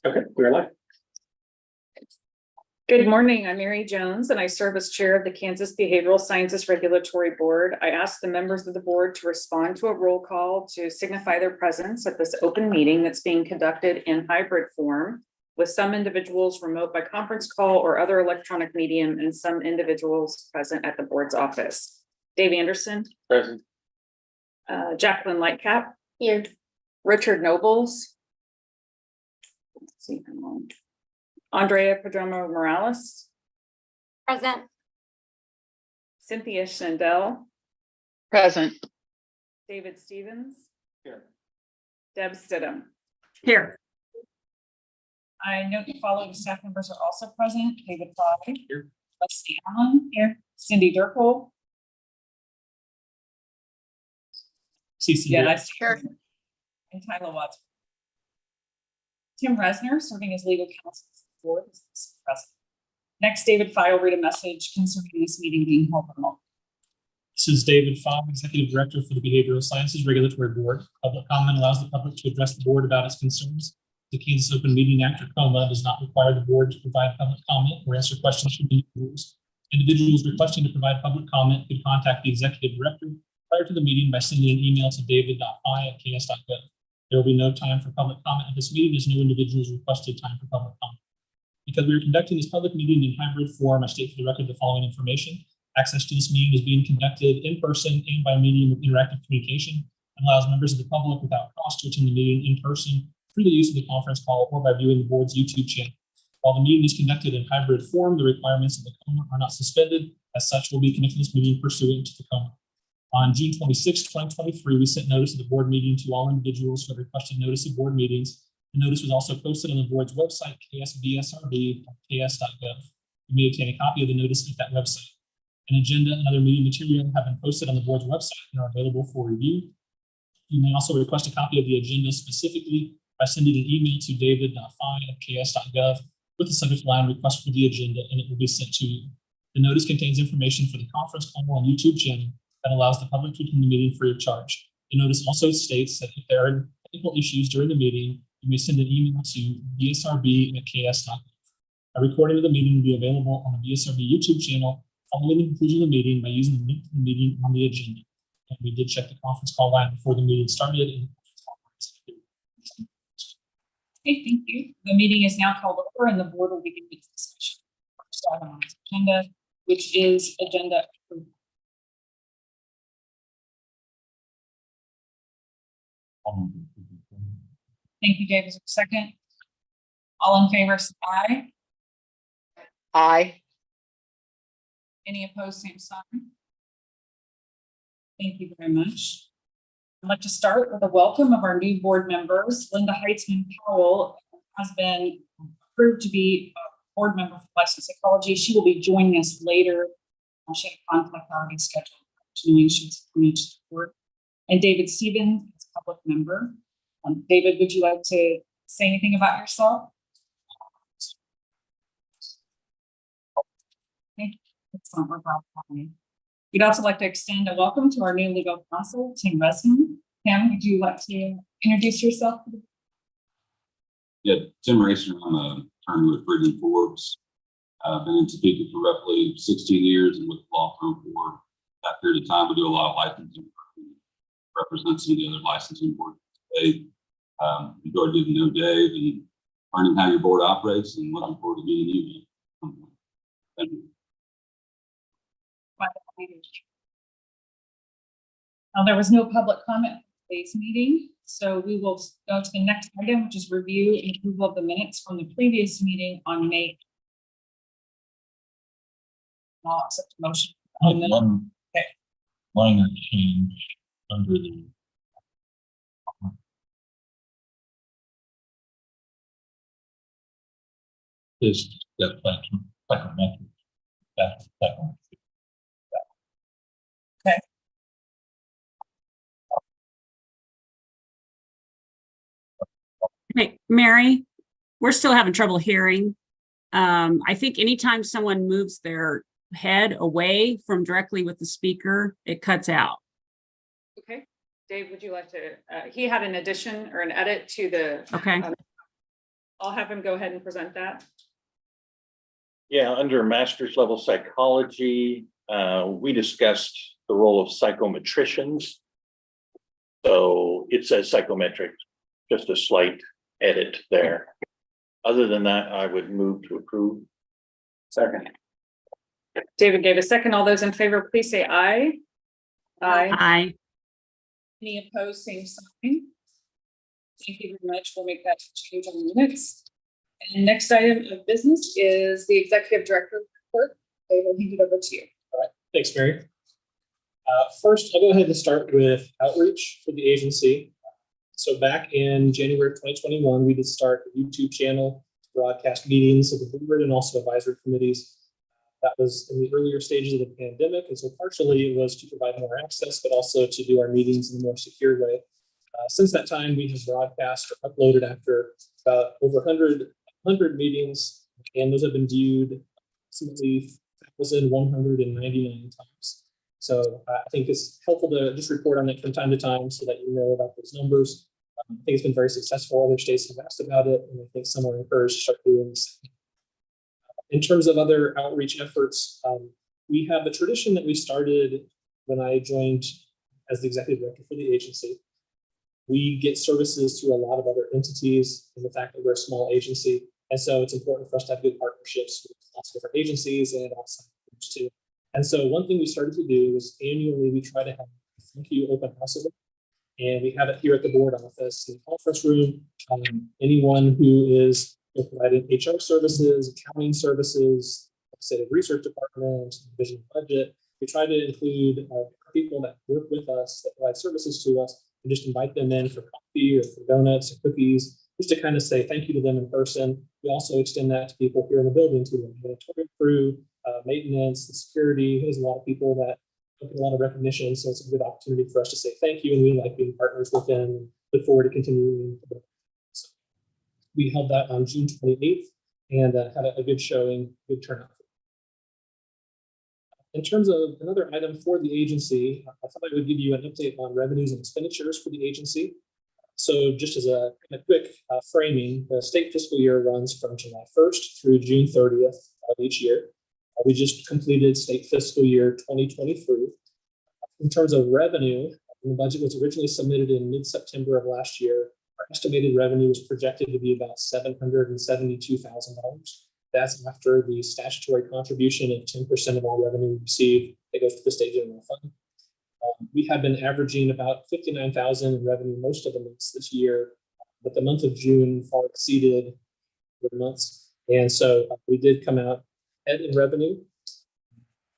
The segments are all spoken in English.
Okay, we're live. Good morning, I'm Mary Jones and I serve as chair of the Kansas Behavioral Sciences Regulatory Board. I ask the members of the board to respond to a roll call to signify their presence at this open meeting that's being conducted in hybrid form, with some individuals remote by conference call or other electronic medium and some individuals present at the board's office. Dave Anderson. Present. Jacqueline Lightcap. Here. Richard Nobles. Let's see how long. Andrea Perdomo Morales. Present. Cynthia Schendel. Present. David Stevens. Here. Deb Stidham. Here. I note the following staff members are also present. David Fry. Here. Leslie Allen. Here. Cindy Durkle. CC. Yeah, I see. Here. And Tyler Watson. Tim Resner, serving as legal counsel for the board, is present. Next, David Fye will read a message concerning this meeting being held remote. This is David Fogg, Executive Director for the Behavioral Sciences Regulatory Board. Public comment allows the public to address the board about its concerns. The Kansas Open Meeting Act, or COMA, does not require the board to provide public comment or answer questions from individuals. Individuals requesting to provide public comment could contact the Executive Director prior to the meeting by sending an email to david.fye@ks.gov. There will be no time for public comment at this meeting as no individuals requested time for public comment. Because we are conducting this public meeting in hybrid form, I state for the record the following information. Access to this meeting is being conducted in person and by medium of interactive communication and allows members of the public without cost to attend the meeting in person through the use of the conference call or by viewing the board's YouTube channel. While the meeting is conducted in hybrid form, the requirements of the COMA are not suspended. As such, we'll be conducting this meeting pursuant to the COMA. On June 26, 2023, we sent notice of the board meeting to all individuals who had requested notice of board meetings. The notice was also posted on the board's website, ksbsrb.ks.gov. You may obtain a copy of the notice at that website. An agenda and other meeting material have been posted on the board's website and are available for review. You may also request a copy of the agenda specifically by sending an email to david.fye@ks.gov with the subject line request for the agenda, and it will be sent to you. The notice contains information for the conference call on YouTube channel that allows the public to attend the meeting free of charge. The notice also states that if there are technical issues during the meeting, you may send an email to bsrb@ks.gov. A recording of the meeting will be available on the BSRB YouTube channel following the conclusion of the meeting by using the link to the meeting on the agenda. And we did check the conference call line before the meeting started. Okay, thank you. The meeting is now called over and the board will begin its discussion. First item on its agenda, which is agenda approval. Thank you, Dave. Is there a second? All in favor, say aye. Aye. Any opposed, same sign. Thank you very much. I'd like to start with a welcome of our new board members. Linda Heitzman Powell has been approved to be a board member for licensed psychology. She will be joining us later. She had a conflict already scheduled. She was coming to the board. And David Stevens is a public member. David, would you like to say anything about yourself? Thank you. Excellent. We're proud of you. We'd also like to extend a welcome to our new legal counsel, Tim Resman. Tim, would you like to introduce yourself? Yeah, Tim Racer. I'm an attorney with Bridge & Forbes. I've been in Topeka for roughly 16 years and with the law firm for that period of time. We do a lot of licensing, represent some of the other licensing boards today. Enjoyed getting to know Dave and learning how your board operates and looking forward to meeting you. Thank you. There was no public comment for today's meeting, so we will go to the next item, which is review and approval of the minutes from the previous meeting on May. I'll accept a motion. One minor change under the is that psychometric. That's psychometric. Okay. Hey, Mary, we're still having trouble hearing. I think anytime someone moves their head away from directly with the speaker, it cuts out. Okay. Dave, would you like to, he had an addition or an edit to the. Okay. I'll have him go ahead and present that. Yeah, under master's level psychology, we discussed the role of psychometricians. So it says psychometric, just a slight edit there. Other than that, I would move to approve. Second. David gave a second. All those in favor, please say aye. Aye. Aye. Any opposed, same sign. Thank you very much. We'll make that change on the minutes. And next item of business is the executive director report. Dave, will hand it over to you. Thanks, Mary. First, I'll go ahead and start with outreach for the agency. So back in January of 2021, we did start a YouTube channel to broadcast meetings of the board and also advisory committees. That was in the earlier stages of the pandemic, and so partially it was to provide more access, but also to do our meetings in a more secure way. Since that time, we have broadcast or uploaded after about over 100 meetings, and those have been viewed approximately 1,199 times. So I think it's helpful to just report on it from time to time so that you know about those numbers. I think it's been very successful. Other states have asked about it, and I think some are encouraged to start doing this. In terms of other outreach efforts, we have a tradition that we started when I joined as the executive director for the agency. We get services through a lot of other entities and the fact that we're a small agency. And so it's important for us to have good partnerships with lots of different agencies and outside groups too. And so one thing we started to do is annually we try to have a thank you open house event. And we have it here at the board office in the conference room. Anyone who is providing HR services, accounting services, legislative research department, division of budget, we try to include people that work with us, that provide services to us, and just invite them in for coffee or for donuts or cookies, just to kind of say thank you to them in person. We also extend that to people here in the building too, the janitorial crew, maintenance, the security. There's a lot of people that get a lot of recognition, so it's a good opportunity for us to say thank you, and we like being partners with them and look forward to continuing. So we held that on June 28th and had a good showing, good turnout. In terms of another item for the agency, I thought I would give you an update on revenues and expenditures for the agency. So just as a quick framing, the state fiscal year runs from July 1st through June 30th of each year. We just completed state fiscal year 2023. In terms of revenue, when the budget was originally submitted in mid-September of last year, our estimated revenue was projected to be about $772,000. That's after the statutory contribution of 10% of all revenue received that goes to the state general fund. We have been averaging about $59,000 in revenue most of the months this year, but the month of June far exceeded the months. And so we did come out ahead in revenue.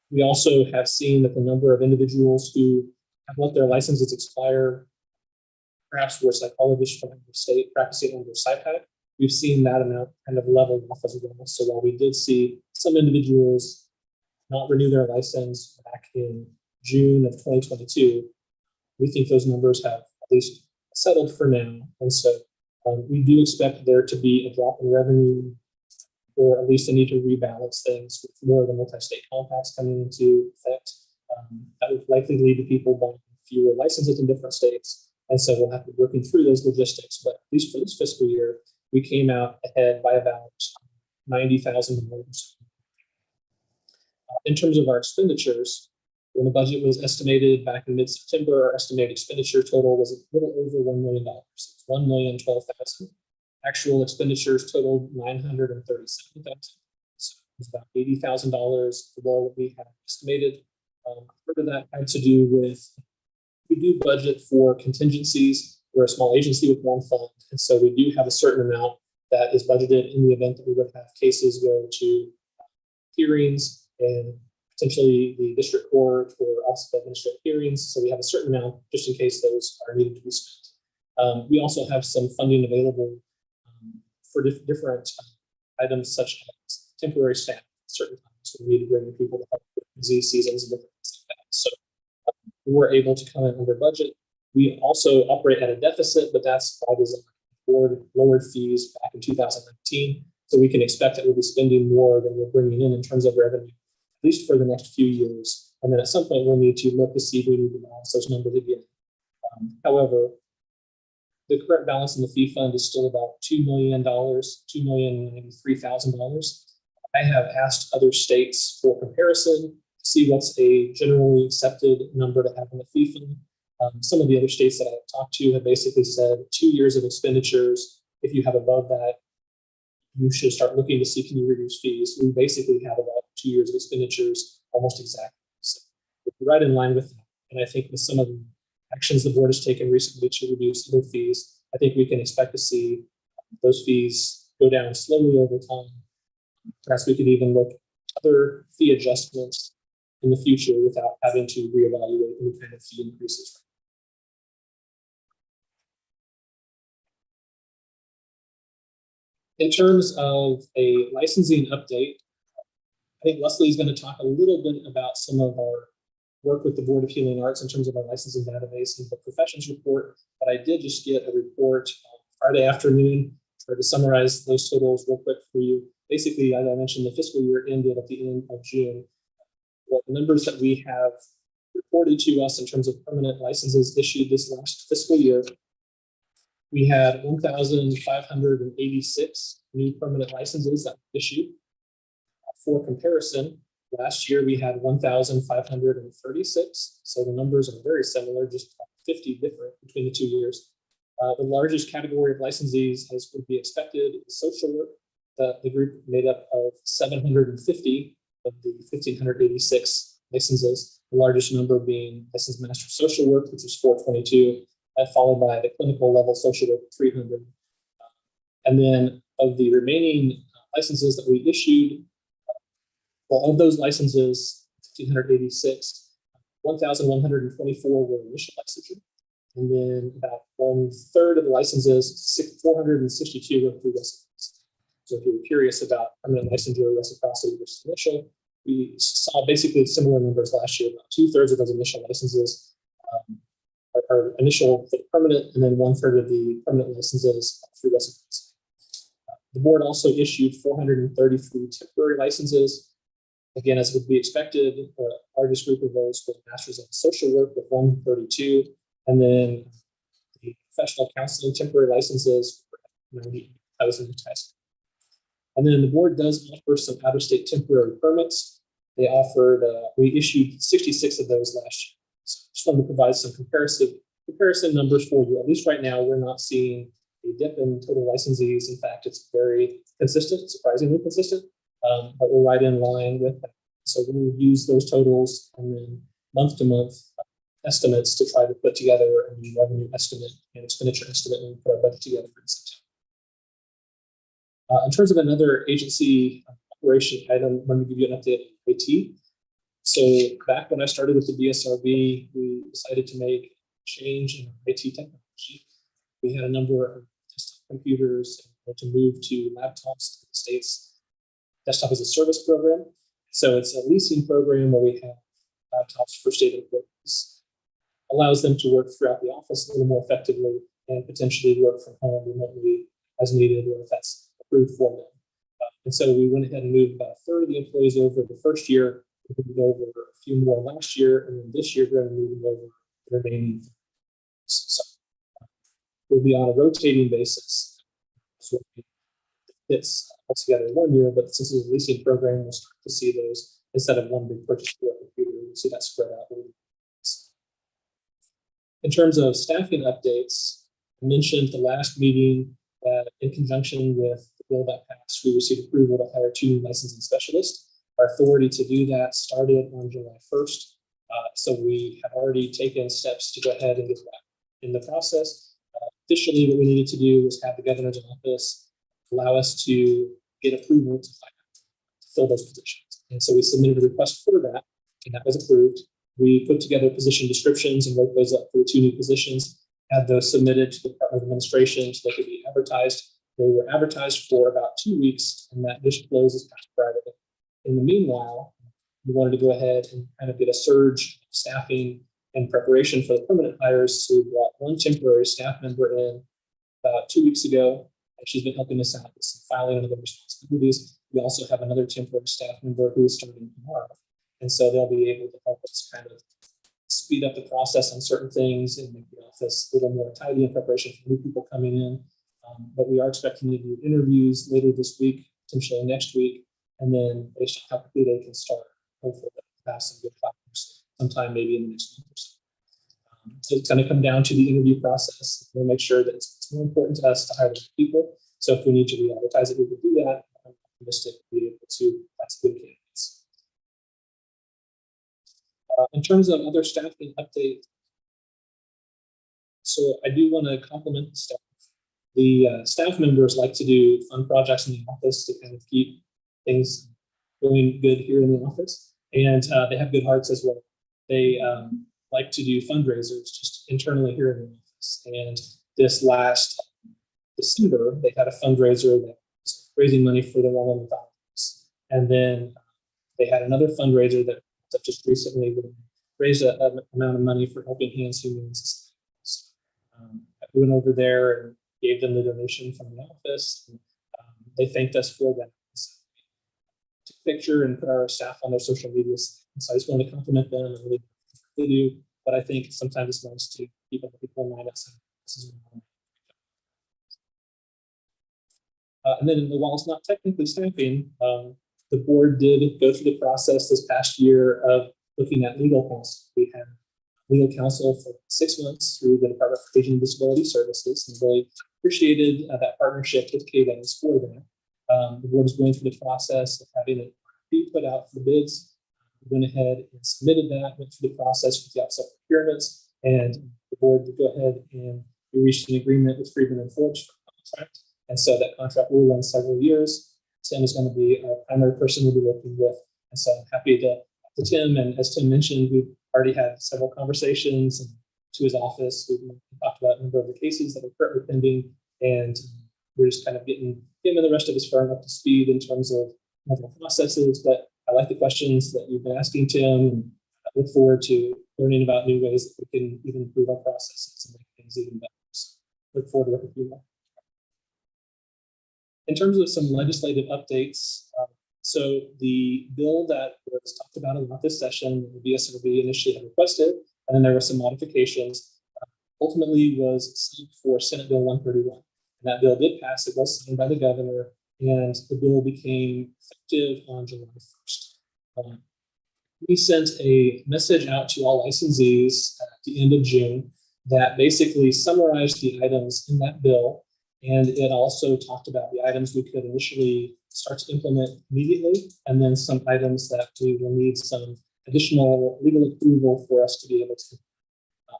We also have seen that the number of individuals who have let their licenses expire, perhaps were psychologists from the state practicing under SIPAC, we've seen that amount kind of level off as well. So while we did see some individuals not renew their license back in June of 2022, we think those numbers have at least settled for now. And so we do expect there to be a drop in revenue, or at least a need to rebalance things with more of the multi-state compacts coming into effect. That would likely lead to people buying fewer licenses in different states. And so we'll have to be working through those logistics. But at least for this fiscal year, we came out ahead by about $90,000. In terms of our expenditures, when the budget was estimated back in mid-September, our estimated expenditure total was a little over $1 million. It's $1,012,000. Actual expenditures totaled $937,000. So it was about $80,000 below what we had estimated. Part of that had to do with, we do budget for contingencies. We're a small agency with one fund, and so we do have a certain amount that is budgeted in the event that we would have cases go to hearings and potentially the district court or Office of Administrative Hearings. So we have a certain amount just in case those are needed to be spent. We also have some funding available for different items such as temporary staff at certain times. So we need to bring in people to help with disease seasons and different things like that. So we were able to come in under budget. We also operate at a deficit, but that's by design. The board lowered fees back in 2019. So we can expect that we'll be spending more than we're bringing in terms of revenue, at least for the next few years. And then at some point, we'll need to look to see if we need to balance those numbers again. However, The current balance in the fee fund is still about $2 million, $2,093,000. I have asked other states for comparison to see what's a generally accepted number to have in the fee fund. Some of the other states that I've talked to have basically said 2 years of expenditures. If you have above that, you should start looking to see, can you reduce fees? We basically have about 2 years of expenditures almost exactly. So we're right in line with that. And I think with some of the actions the board has taken recently to reduce other fees, I think we can expect to see those fees go down slowly over time. Perhaps we could even look at other fee adjustments in the future without having to reevaluate any kind of fee increases. In terms of a licensing update, I think Leslie is going to talk a little bit about some of our work with the Board of Healing Arts in terms of our licensing database and the professions report. But I did just get a report Friday afternoon. Try to summarize those totals real quick for you. Basically, as I mentioned, the fiscal year ended at the end of June. Well, the numbers that we have reported to us in terms of permanent licenses issued this last fiscal year, we had 1,586 new permanent licenses that were issued. For comparison, last year we had 1,536. So the numbers are very similar, just 50 different between the 2 years. The largest category of licensees, as would be expected, is social work. The group made up of 750 of the 1,586 licenses, the largest number being licensed master social work, which is 422, followed by the clinical level social work, 300. And then of the remaining licenses that we issued, well, of those licenses, 1,586, 1,124 were initial licensure. And then about 1/3 of the licenses, 462 were through reciprocity. So if you're curious about permanent licensure, reciprocity versus initial, we saw basically similar numbers last year. About 2/3 of those initial licenses are initial for permanent, and then 1/3 of the permanent licenses through reciprocity. The board also issued 433 temporary licenses. Again, as would be expected, the largest group of those was Masters of Social Work with 132, and then the professional counseling temporary licenses were 90,000 tests. And then the board does offer some out-of-state temporary permits. They offered, we issued 66 of those last year. So just wanted to provide some comparison numbers for you. At least right now, we're not seeing a dip in total licensees. In fact, it's very consistent, surprisingly consistent. But we're right in line with that. So we'll use those totals and then month-to-month estimates to try to put together a new revenue estimate and expenditure estimate when we put our budget together in September. In terms of another agency operation item, let me give you an update on IT. So back when I started with the BSRB, we decided to make a change in IT technology. We had a number of desktop computers to move to laptops in the States. Desktop as a service program. So it's a leasing program where we have laptops for state employees. Allows them to work throughout the office a little more effectively and potentially work from home remotely as needed or if that's approved for them. And so we went ahead and moved about 1/3 of the employees over the first year. We moved over a few more last year, and then this year we're going to move over the remaining. So we'll be on a rotating basis. So it's altogether in 1 year, but since it's a leasing program, we'll start to see those instead of one big purchase for a computer. We'll see that spread out. In terms of staffing updates, I mentioned at the last meeting that in conjunction with the bill that passed, we received approval to hire 2 new licensing specialists. Our authority to do that started on July 1st. So we have already taken steps to go ahead and get that in the process. Officially, what we needed to do was have the governor's office allow us to get approval to fill those positions. And so we submitted a request for that, and that was approved. We put together position descriptions and wrote those up for the 2 new positions, had those submitted to the Department of Administration so they could be advertised. They were advertised for about 2 weeks, and that just closes past Friday. In the meanwhile, we wanted to go ahead and kind of get a surge of staffing and preparation for the permanent hires. So we brought 1 temporary staff member in about 2 weeks ago. She's been helping us out with some filing and other responsibilities. We also have another temporary staff member who is starting tomorrow. And so they'll be able to help us kind of speed up the process on certain things and make the office a little more tidy in preparation for new people coming in. But we are expecting to do interviews later this week, potentially next week, and then based on how quickly they can start, hopefully have some good hires sometime maybe in the next month or so. So it's going to come down to the interview process. We'll make sure that it's more important to us to hire the people. So if we need to re-advertise it, we can do that. I'm optimistic we'll be able to find some good candidates. In terms of other staffing update, so I do want to compliment the staff. The staff members like to do fun projects in the office to kind of keep things going good here in the office. And they have good hearts as well. They like to do fundraisers just internally here in the office. And this last December, they had a fundraiser that was raising money for the Wall of Values. And then they had another fundraiser that just recently raised an amount of money for Helping Hands Humane Society. I went over there and gave them the donation from the office. And, they thanked us for that. So, took a picture and put our staff on their social media. So I just want to compliment them and really they do. But I think sometimes it's nice to keep other people in mind. And then while it's not technically staffing, the board did go through the process this past year of looking at legal counsel. We had legal counsel for 6 months through the Department of Aging and Disability Services, and really appreciated that partnership with KDAS for that. The board is going through the process of having it be put out for bids. We went ahead and submitted that, went through the process with the outside procurements, and the board would go ahead and we reached an agreement with Friedman and Forbes for a contract. And so that contract will run several years. Tim is going to be our primary person we'll be working with. And so I'm happy to Tim. And as Tim mentioned, we've already had several conversations and to his office. We've talked about a number of the cases that are currently pending. And we're just kind of getting him and the rest of his firm up to speed in terms of other processes. But I like the questions that you've been asking, Tim, and I look forward to learning about new ways that we can even improve our processes and make things even better. So look forward to working with you more. In terms of some legislative updates, so the bill that was talked about a lot this session, the BSRB initially had requested, and then there were some modifications, ultimately was sent for Senate Bill 131. And that bill did pass. It was signed by the governor, and the bill became effective on July 1st. We sent a message out to all licensees at the end of June that basically summarized the items in that bill. And it also talked about the items we could initially start to implement immediately, and then some items that we will need some additional legal approval for us to be able to.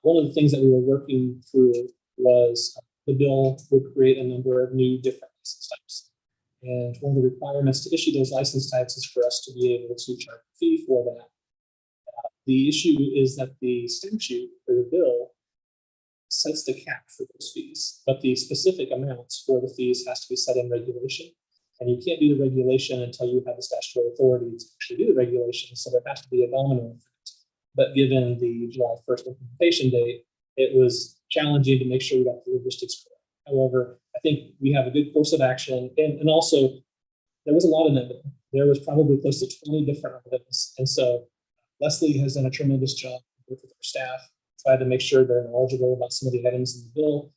One of the things that we were working through was the bill would create a number of new different license types. And one of the requirements to issue those license types is for us to be able to charge a fee for that. The issue is that the statute for the bill sets the cap for those fees, but the specific amounts for the fees has to be set in regulation. And you can't do the regulation until you have the statutory authority to actually do the regulation. So there has to be a domino effect. But given the July 1st implementation date, it was challenging to make sure we got the logistics correct. However, I think we have a good course of action. And also, there was a lot in it. There was probably close to 20 different items. And so Leslie has done a tremendous job with our staff, tried to make sure they're knowledgeable about some of the items in the bill.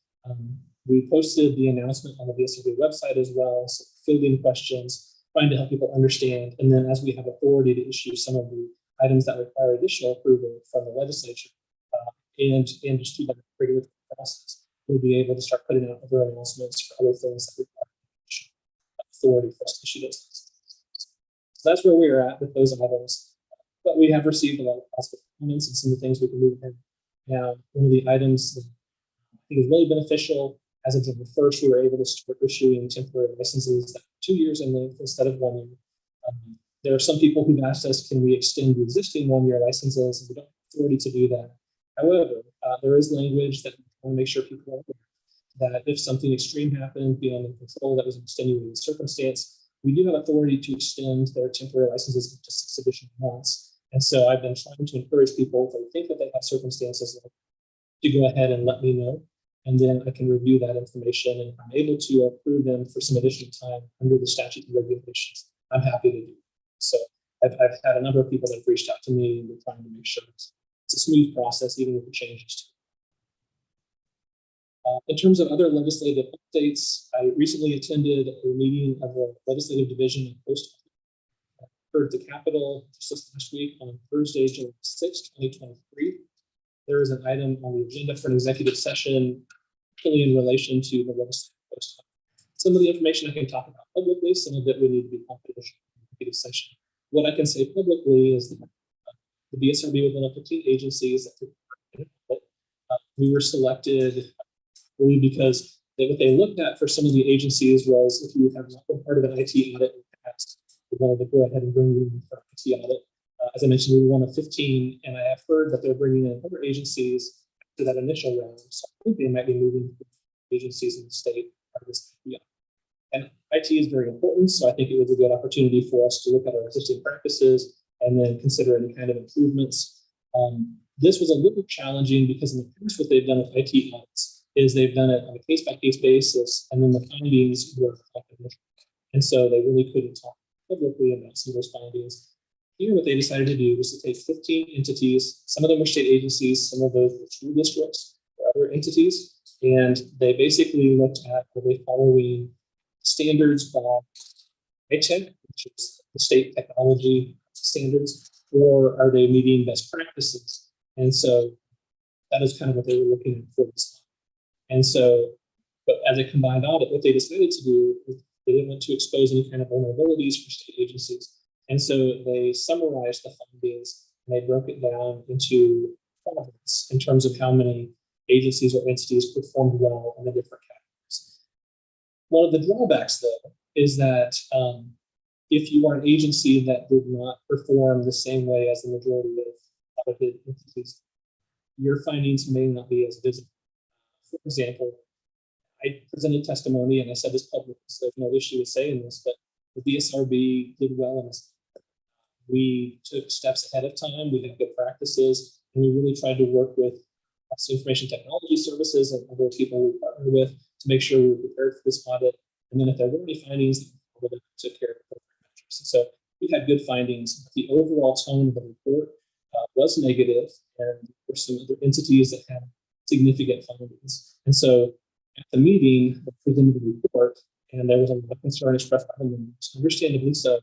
We posted the announcement on the BSRB website as well, so fielding questions, trying to help people understand. And then as we have authority to issue some of the items that require additional approval from the legislature and just through that regulatory process, we'll be able to start putting out other announcements for other things that require authority for us to issue those licenses. So that's where we are at with those items. But we have received a lot of positive comments and some of the things we can move ahead. Now, one of the items that I think is really beneficial, as of July 1st, we were able to start issuing temporary licenses that are 2 years in length instead of 1 year. There are some people who've asked us, can we extend the existing 1-year licenses? And we don't have authority to do that. However, there is language that we want to make sure people are aware that if something extreme happened beyond their control that was an extenuating circumstance, we do have authority to extend their temporary licenses up to 6 additional months. And so I've been trying to encourage people, if they think that they have circumstances, to go ahead and let me know. And then I can review that information. And if I'm able to approve them for some additional time under the statute and regulations, I'm happy to do it. So I've had a number of people that have reached out to me and we're trying to make sure it's it's a smooth process, even with the changes. In terms of other legislative updates, I recently attended a meeting of the Legislative Division of Post at the Capitol just last week on Thursday, July 6, 2023. There is an item on the agenda for an executive session, particularly in relation to the legislative post. Some of the information I can talk about publicly, some of it would need to be confidential in the executive session. What I can say publicly is that the BSRB was one of 15 agencies that took part in it. We were selected really because what they looked at for some of the agencies was if you have not been part of an IT audit in the past, we wanted to go ahead and bring you in for an IT audit. As I mentioned, we were one of 15, and I have heard that they're bringing in other agencies to that initial round. So I think they might be moving agencies in the state part of this IT audit. And IT is very important, so I think it was a good opportunity for us to look at our existing practices and then consider any kind of improvements. This was a little challenging because in the past, what they've done with IT audits is they've done it on a case-by-case basis, and then the findings were confidential. And so they really couldn't talk publicly about some of those findings. Here, what they decided to do was to take 15 entities, some of them were state agencies, some of those were school districts or other entities, and they basically looked at, are they following standards by ITEC, which is the state technology standards, or are they meeting best practices? And so that is kind of what they were looking at for this. And so, but as a combined audit, what they decided to do is they didn't want to expose any kind of vulnerabilities for state agencies. And so they summarized the findings and they broke it down into quadrants in terms of how many agencies or entities performed well in the different categories. One of the drawbacks, though, is that if you are an agency that did not perform the same way as the majority of audited entities, your findings may not be as visible. For example, I presented testimony and I said this publicly, so there's no issue with saying this, but the BSRB did well in this. We took steps ahead of time, we had good practices, and we really tried to work with information technology services and other people we partner with to make sure we were prepared for this audit. And then if there were any findings, we took care of the measures. So we had good findings. The overall tone of the report was negative, and there were some other entities that had significant findings. And so at the meeting, they presented the report, and there was a lot of concern expressed by the members, understandably so,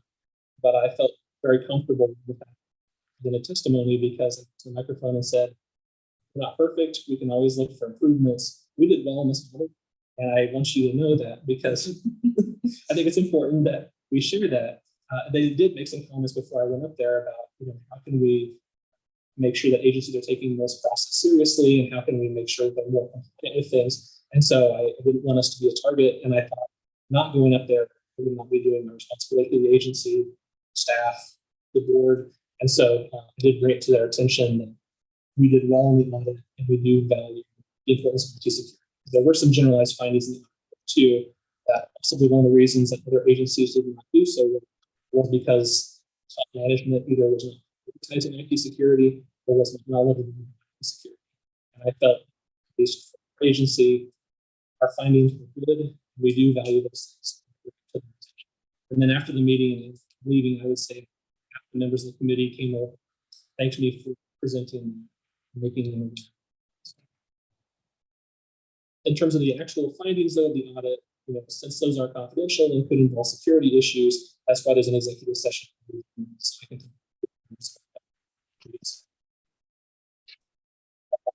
but I felt very comfortable with that in a testimony because I went to the microphone and said, we're not perfect, we can always look for improvements. We did well in this audit, and I want you to know that because I think it's important that we share that. They did make some comments before I went up there about, how can we make sure that agencies are taking this process seriously, and how can we make sure that they're more compliant with things. And so I didn't want us to be a target, and I thought not going up there, we would not be doing my responsibility to the agency, staff, the board. And so I did bring it to their attention that we did well in the audit, and we do value the importance of IT security. There were some generalized findings in the audit too, that possibly one of the reasons that other agencies did not do so was because top management either was not prioritizing IT security or was not knowledgeable about IT security. And I felt, at least for our agency, our findings were good. We do value those things. And then after the meeting and leaving, I would say half the members of the committee came over, thanked me for presenting, making them. In terms of the actual findings of the audit, since those are confidential and could involve security issues, that's why there's an executive session.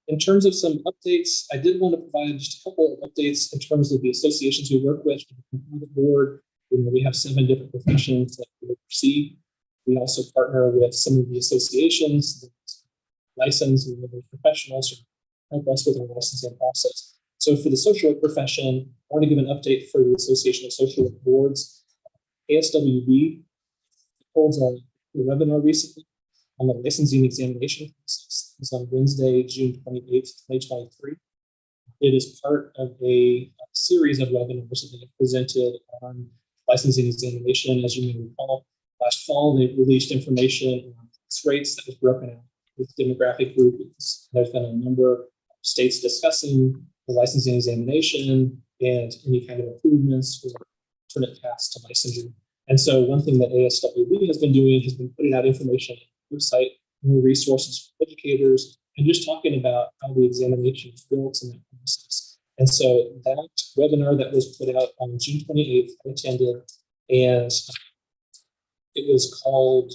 In terms of some updates, I did want to provide just a couple of updates in terms of the associations we work with. On the board, we have 7 different professions that we oversee. We also partner with some of the associations that license and other professionals who help us with our licensing process. So for the social work profession, I want to give an update for the Association of Social Work Boards. ASWB holds a webinar recently on the licensing examination process. It's on Wednesday, June 28th, 2023. It is part of a series of webinars that they have presented on licensing examination. As you may recall, last fall, they released information on rates that was broken out with demographic groups. There's been a number of states discussing the licensing examination and any kind of improvements or alternate paths to licensure. And so one thing that ASWB has been doing has been putting out information on the website, new resources for educators, and just talking about how the examination is built and that process. And so that webinar that was put out on June 28th, I attended, and it was called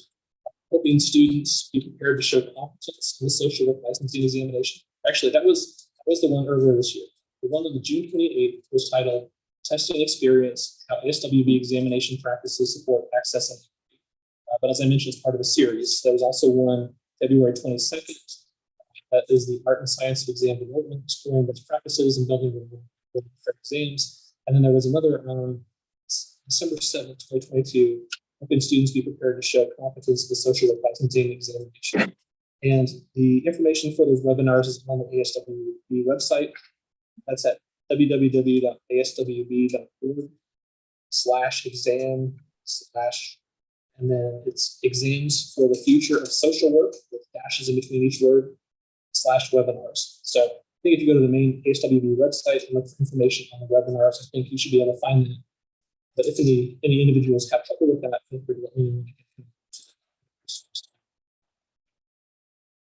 Helping Students Be Prepared to Show Competence in the Social Work Licensing Examination. Actually, that was the one earlier this year. The one on the June 28th was titled Testing Experience, How ASWB Examination Practices Support Access and Equity. But as I mentioned, it's part of a series. There was also one February 22nd. That is the Art and Science of Exam Development, exploring best practices and building for exams. And then there was another on December 7th, 2022, helping students be prepared to show competence in the social work licensing examination. And the information for those webinars is on the ASWB website. That's at www.aswb.org/exam/ and then it's exams for the future of social work with dashes in between each word /webinars. So I think if you go to the main ASWB website and look for information on the webinars, I think you should be able to find that. But if any individuals have trouble with that, feel free to let me know.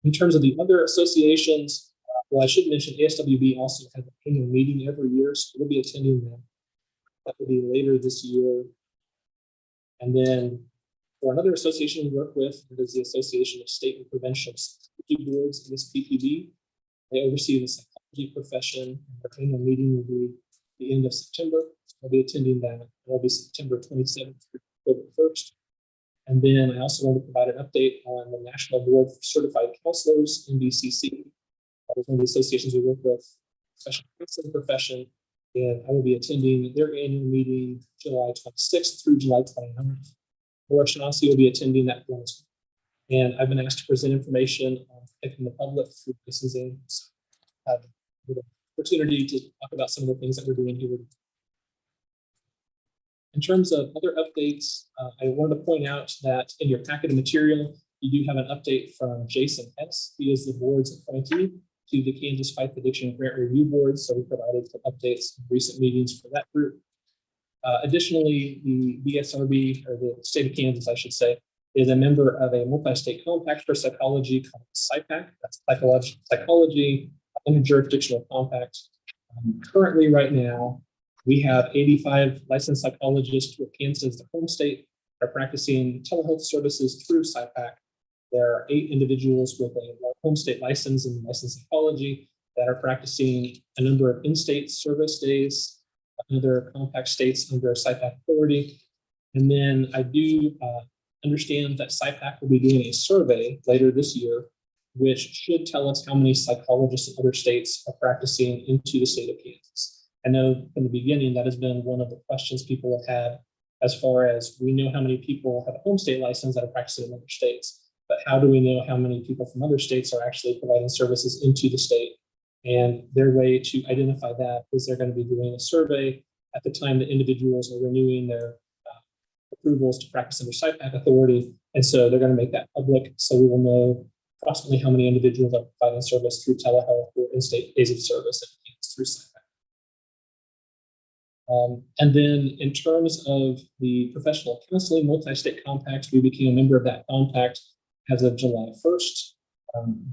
In terms of the other associations, well, I should mention ASWB also has an annual meeting every year, so we'll be attending that. That will be later this year. And then for another association we work with, it is the Association of State and Provincial Psychology Boards, SPPB. They oversee the psychology profession, and their annual meeting will be the end of September. I'll be attending that. It'll be September 27th through October 1st. And then I also want to provide an update on the National Board for Certified Counselors, NBCC. That is one of the associations we work with, special counseling profession, and I will be attending their annual meeting July 26th through July 29th. Laura Shanasi will be attending that one as well. And I've been asked to present information on protecting the public through licensing. So I have the opportunity to talk about some of the things that we're doing here. In terms of other updates, I wanted to point out that in your packet of material, you do have an update from Jason Hess. He is the board's appointee to the Kansas Fight Addiction Grant Review Board. So we provided some updates in recent meetings for that group. Additionally, the BSRB, or the state of Kansas, I should say, is a member of a multi-state compact for psychology called SIPAC. That's Psychology Interjurisdictional Compact. Currently, right now, we have 85 licensed psychologists with Kansas as the home state are practicing telehealth services through SIPAC. There are 8 individuals with a home state license in licensed psychology that are practicing a number of in-state service days, other compact states under SIPAC authority. And then I do understand that SIPAC will be doing a survey later this year, which should tell us how many psychologists in other states are practicing into the state of Kansas. I know from the beginning that has been one of the questions people have had, as far as we know how many people have a home state license that are practicing in other states, but how do we know how many people from other states are actually providing services into the state? And their way to identify that is they're going to be doing a survey at the time that individuals are renewing their approvals to practice under SIPAC authority. And so they're going to make that public, so we will know approximately how many individuals are providing service through telehealth or in-state days of service through SIPAC. And then in terms of the professional counseling multi-state compact, we became a member of that compact as of July 1st.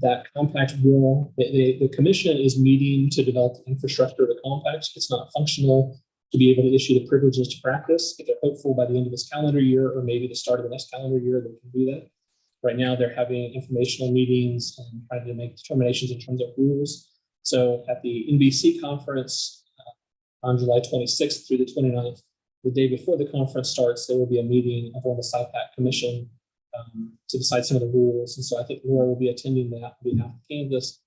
That compact will, the commission is meeting to develop the infrastructure of the compact. It's not functional to be able to issue the privileges to practice. If they're hopeful by the end of this calendar year, or maybe the start of the next calendar year, they can do that. Right now, they're having informational meetings and trying to make determinations in terms of rules. So at the NBC conference on July 26th through the 29th, the day before the conference starts, there will be a meeting of the SIPAC commission to decide some of the rules. And so I think Laura will be attending that on behalf of Kansas.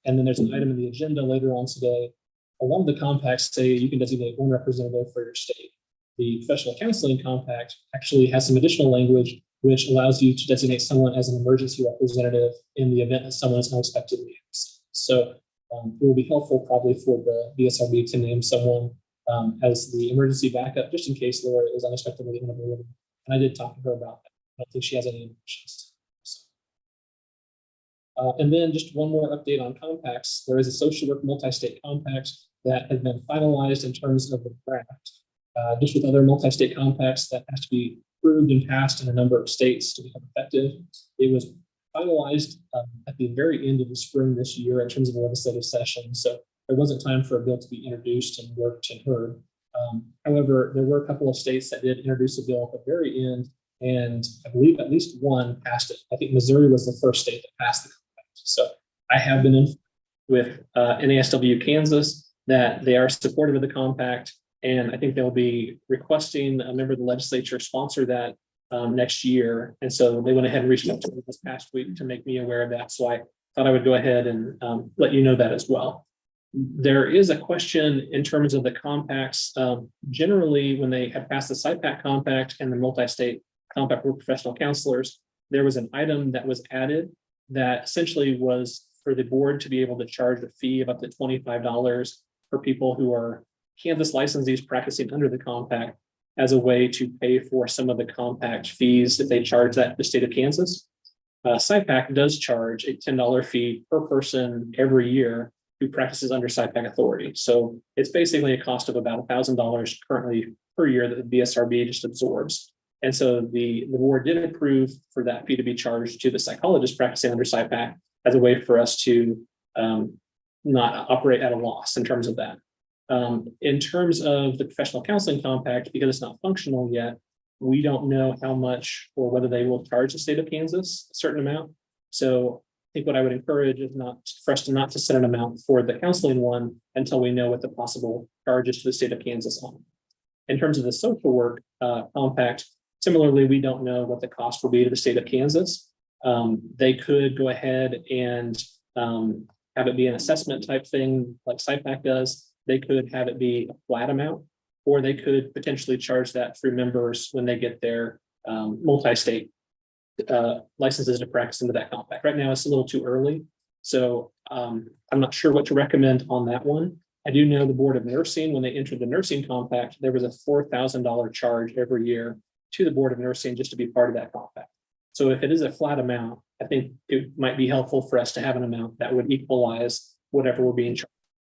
And then there's an item in the agenda later on today. A lot of the compacts say you can designate one representative for your state. The professional counseling compact actually has some additional language which allows you to designate someone as an emergency representative in the event that someone is unexpectedly absent. So it will be helpful probably for the BSRB to name someone as the emergency backup, just in case Laura is unexpectedly unavailable. And I did talk to her about that. I don't think she has any objections. And then just one more update on compacts. There is a social work multi-state compact that has been finalized in terms of the draft. Just with other multi-state compacts that has to be approved and passed in a number of states to become effective. It was finalized at the very end of the spring this year in terms of the legislative session. So there wasn't time for a bill to be introduced and worked and heard. However, there were a couple of states that did introduce a bill at the very end, and I believe at least one passed it. I think Missouri was the first state that passed the compact. So I have been in with NASW Kansas that they are supportive of the compact, and I think they'll be requesting a member of the legislature sponsor that next year. And so they went ahead and reached out to me this past week to make me aware of that. So I thought I would go ahead and let you know that as well. There is a question in terms of the compacts. Generally, when they had passed the SIPAC compact and the multi-state compact for professional counselors, there was an item that was added that essentially was for the board to be able to charge a fee of up to $25 for people who are Kansas licensees practicing under the compact as a way to pay for some of the compact fees that they charge that the state of Kansas. SIPAC does charge a $10 fee per person every year who practices under SIPAC authority. So it's basically a cost of about $1,000 currently per year that the BSRB just absorbs. And so the board did approve for that fee to be charged to the psychologist practicing under SIPAC as a way for us to not operate at a loss in terms of that. In terms of the professional counseling compact, because it's not functional yet, we don't know how much or whether they will charge the state of Kansas a certain amount. So I think what I would encourage is for us not to set an amount for the counseling one until we know what the possible charges to the state of Kansas on. In terms of the social work compact, similarly, we don't know what the cost will be to the state of Kansas. They could go ahead and have it be an assessment type thing like SIPAC does. They could have it be a flat amount, or they could potentially charge that through members when they get their multi-state licenses to practice into that compact. Right now, it's a little too early. So I'm not sure what to recommend on that one. I do know the Board of Nursing, when they entered the nursing compact, there was a $4,000 charge every year to the Board of Nursing just to be part of that compact. So if it is a flat amount, I think it might be helpful for us to have an amount that would equalize whatever we're being charged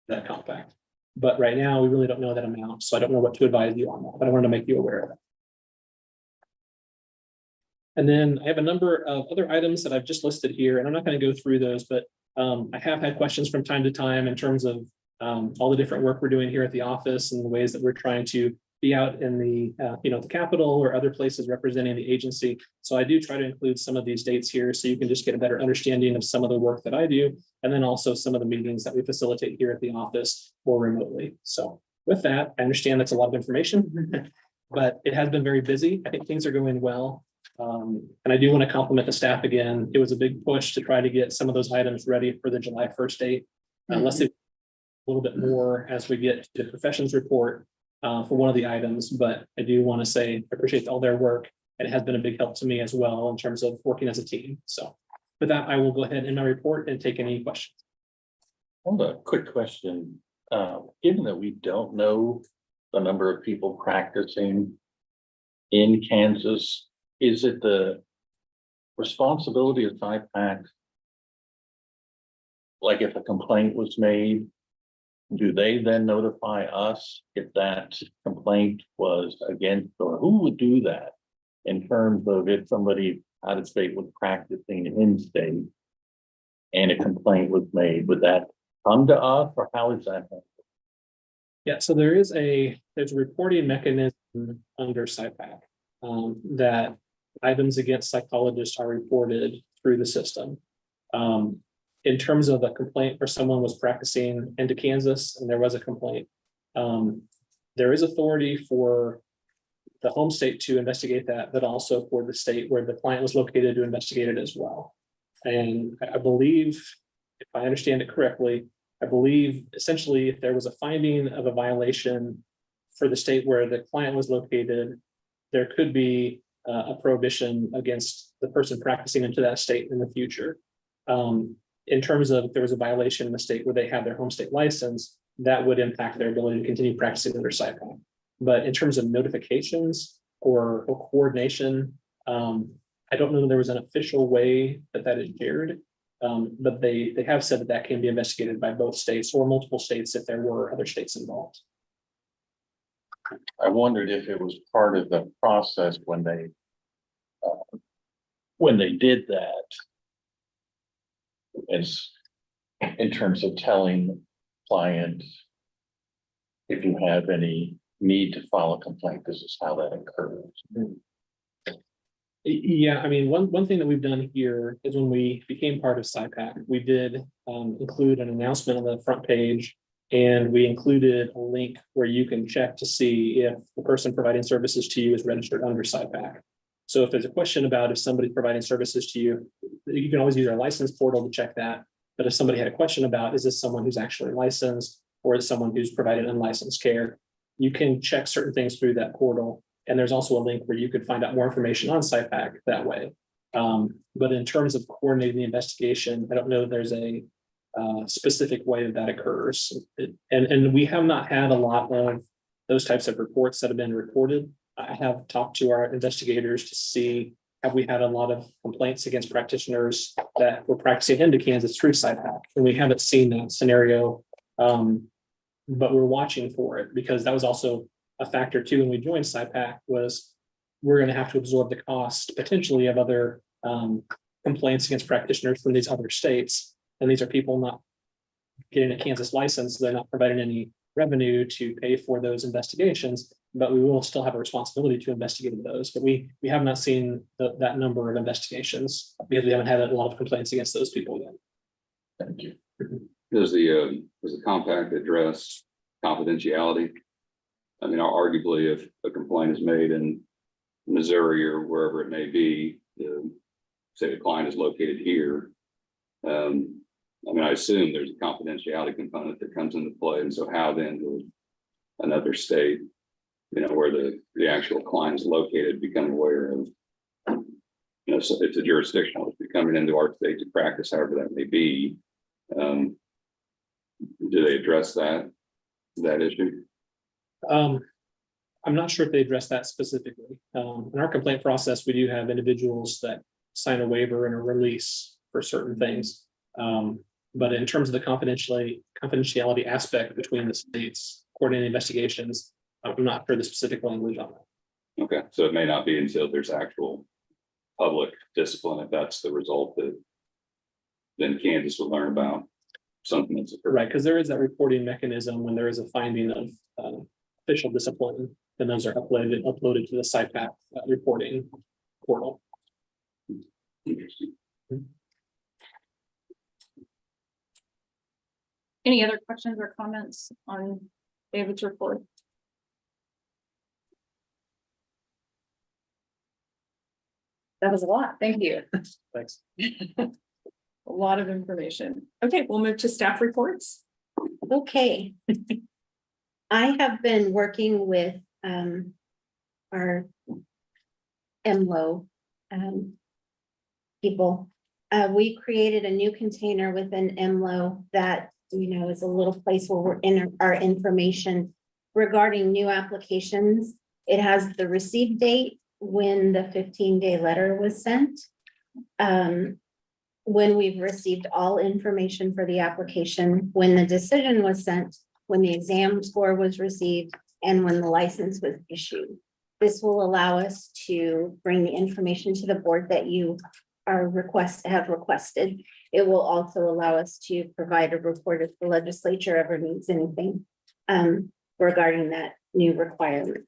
for that compact. But right now, we really don't know that amount, so I don't know what to advise you on that, but I wanted to make you aware of that. And then I have a number of other items that I've just listed here, and I'm not going to go through those, but I have had questions from time to time in terms of all the different work we're doing here at the office and the ways that we're trying to be out in the, the Capitol or other places representing the agency. So I do try to include some of these dates here so you can just get a better understanding of some of the work that I do, and then also some of the meetings that we facilitate here at the office or remotely. So with that, I understand that's a lot of information, but it has been very busy. I think things are going well. And I do want to compliment the staff again. It was a big push to try to get some of those items ready for the July 1st date. Let's see a little bit more as we get to the professions report for one of the items, but I do want to say I appreciate all their work. And it has been a big help to me as well in terms of working as a team. So with that, I will go ahead in my report and take any questions. I have a quick question. Given that we don't know the number of people practicing in Kansas, is it the responsibility of SIPAC? Like if a complaint was made, do they then notify us if that complaint was against, or who would do that in terms of if somebody out of state was practicing in state and a complaint was made, would that come to us, or how is that? Yeah, so there's a reporting mechanism under SIPAC that items against psychologists are reported through the system. In terms of a complaint where someone was practicing into Kansas and there was a complaint, there is authority for the home state to investigate that, but also for the state where the client was located to investigate it as well. And I believe, if I understand it correctly, I believe essentially if there was a finding of a violation for the state where the client was located, there could be a prohibition against the person practicing into that state in the future. In terms of if there was a violation in the state where they have their home state license, that would impact their ability to continue practicing under SIPAC. But in terms of notifications or coordination, I don't know that there was an official way that is shared, but they have said that can be investigated by both states or multiple states if there were other states involved. I wondered if it was part of the process when they did that, as in terms of telling clients if you have any need to file a complaint, this is how that occurs. Yeah, I mean, one thing that we've done here is when we became part of SIPAC, we did include an announcement on the front page. And we included a link where you can check to see if the person providing services to you is registered under SIPAC. So if there's a question about if somebody's providing services to you, you can always use our license portal to check that. But if somebody had a question about, is this someone who's actually licensed or is someone who's providing unlicensed care, you can check certain things through that portal. And there's also a link where you could find out more information on SIPAC that way. But in terms of coordinating the investigation, I don't know if there's a specific way that occurs. And we have not had a lot of those types of reports that have been reported. I have talked to our investigators to see, have we had a lot of complaints against practitioners that were practicing into Kansas through SIPAC? And we haven't seen that scenario. But we're watching for it because that was also a factor too when we joined SIPAC was we're going to have to absorb the cost potentially of other complaints against practitioners from these other states. And these are people not getting a Kansas license. They're not providing any revenue to pay for those investigations, but we will still have a responsibility to investigate those. But we have not seen that number of investigations because we haven't had a lot of complaints against those people yet. Thank you. Does the compact address confidentiality? I mean, arguably, if a complaint is made in Missouri or wherever it may be, say the client is located here, I mean, I assume there's a confidentiality component that comes into play. And so how then would another state, where the actual client is located, become aware of, so it's a jurisdictional, if you're coming into our state to practice, however that may be, do they address that issue? I'm not sure if they address that specifically. In our complaint process, we do have individuals that sign a waiver and a release for certain things. But in terms of the confidentiality aspect between the states coordinating investigations, I'm not sure the specific language on that. Okay, so it may not be until there's actual public discipline, if that's the result, that then Kansas will learn about something that's occurred. Right, because there is that reporting mechanism when there is a finding of official discipline, then those are uploaded to the SIPAC reporting portal. Interesting. Any other questions or comments on David's report? That was a lot. Thank you. Thanks. A lot of information. Okay, we'll move to staff reports. Okay. I have been working with our MLO people. We created a new container within MLO that, is a little place where we're in our information regarding new applications. It has the receipt date when the 15-day letter was sent. When we've received all information for the application, when the decision was sent, when the exam score was received, and when the license was issued. This will allow us to bring the information to the board that you have requested. It will also allow us to provide a report if the legislature ever needs anything regarding that new requirement.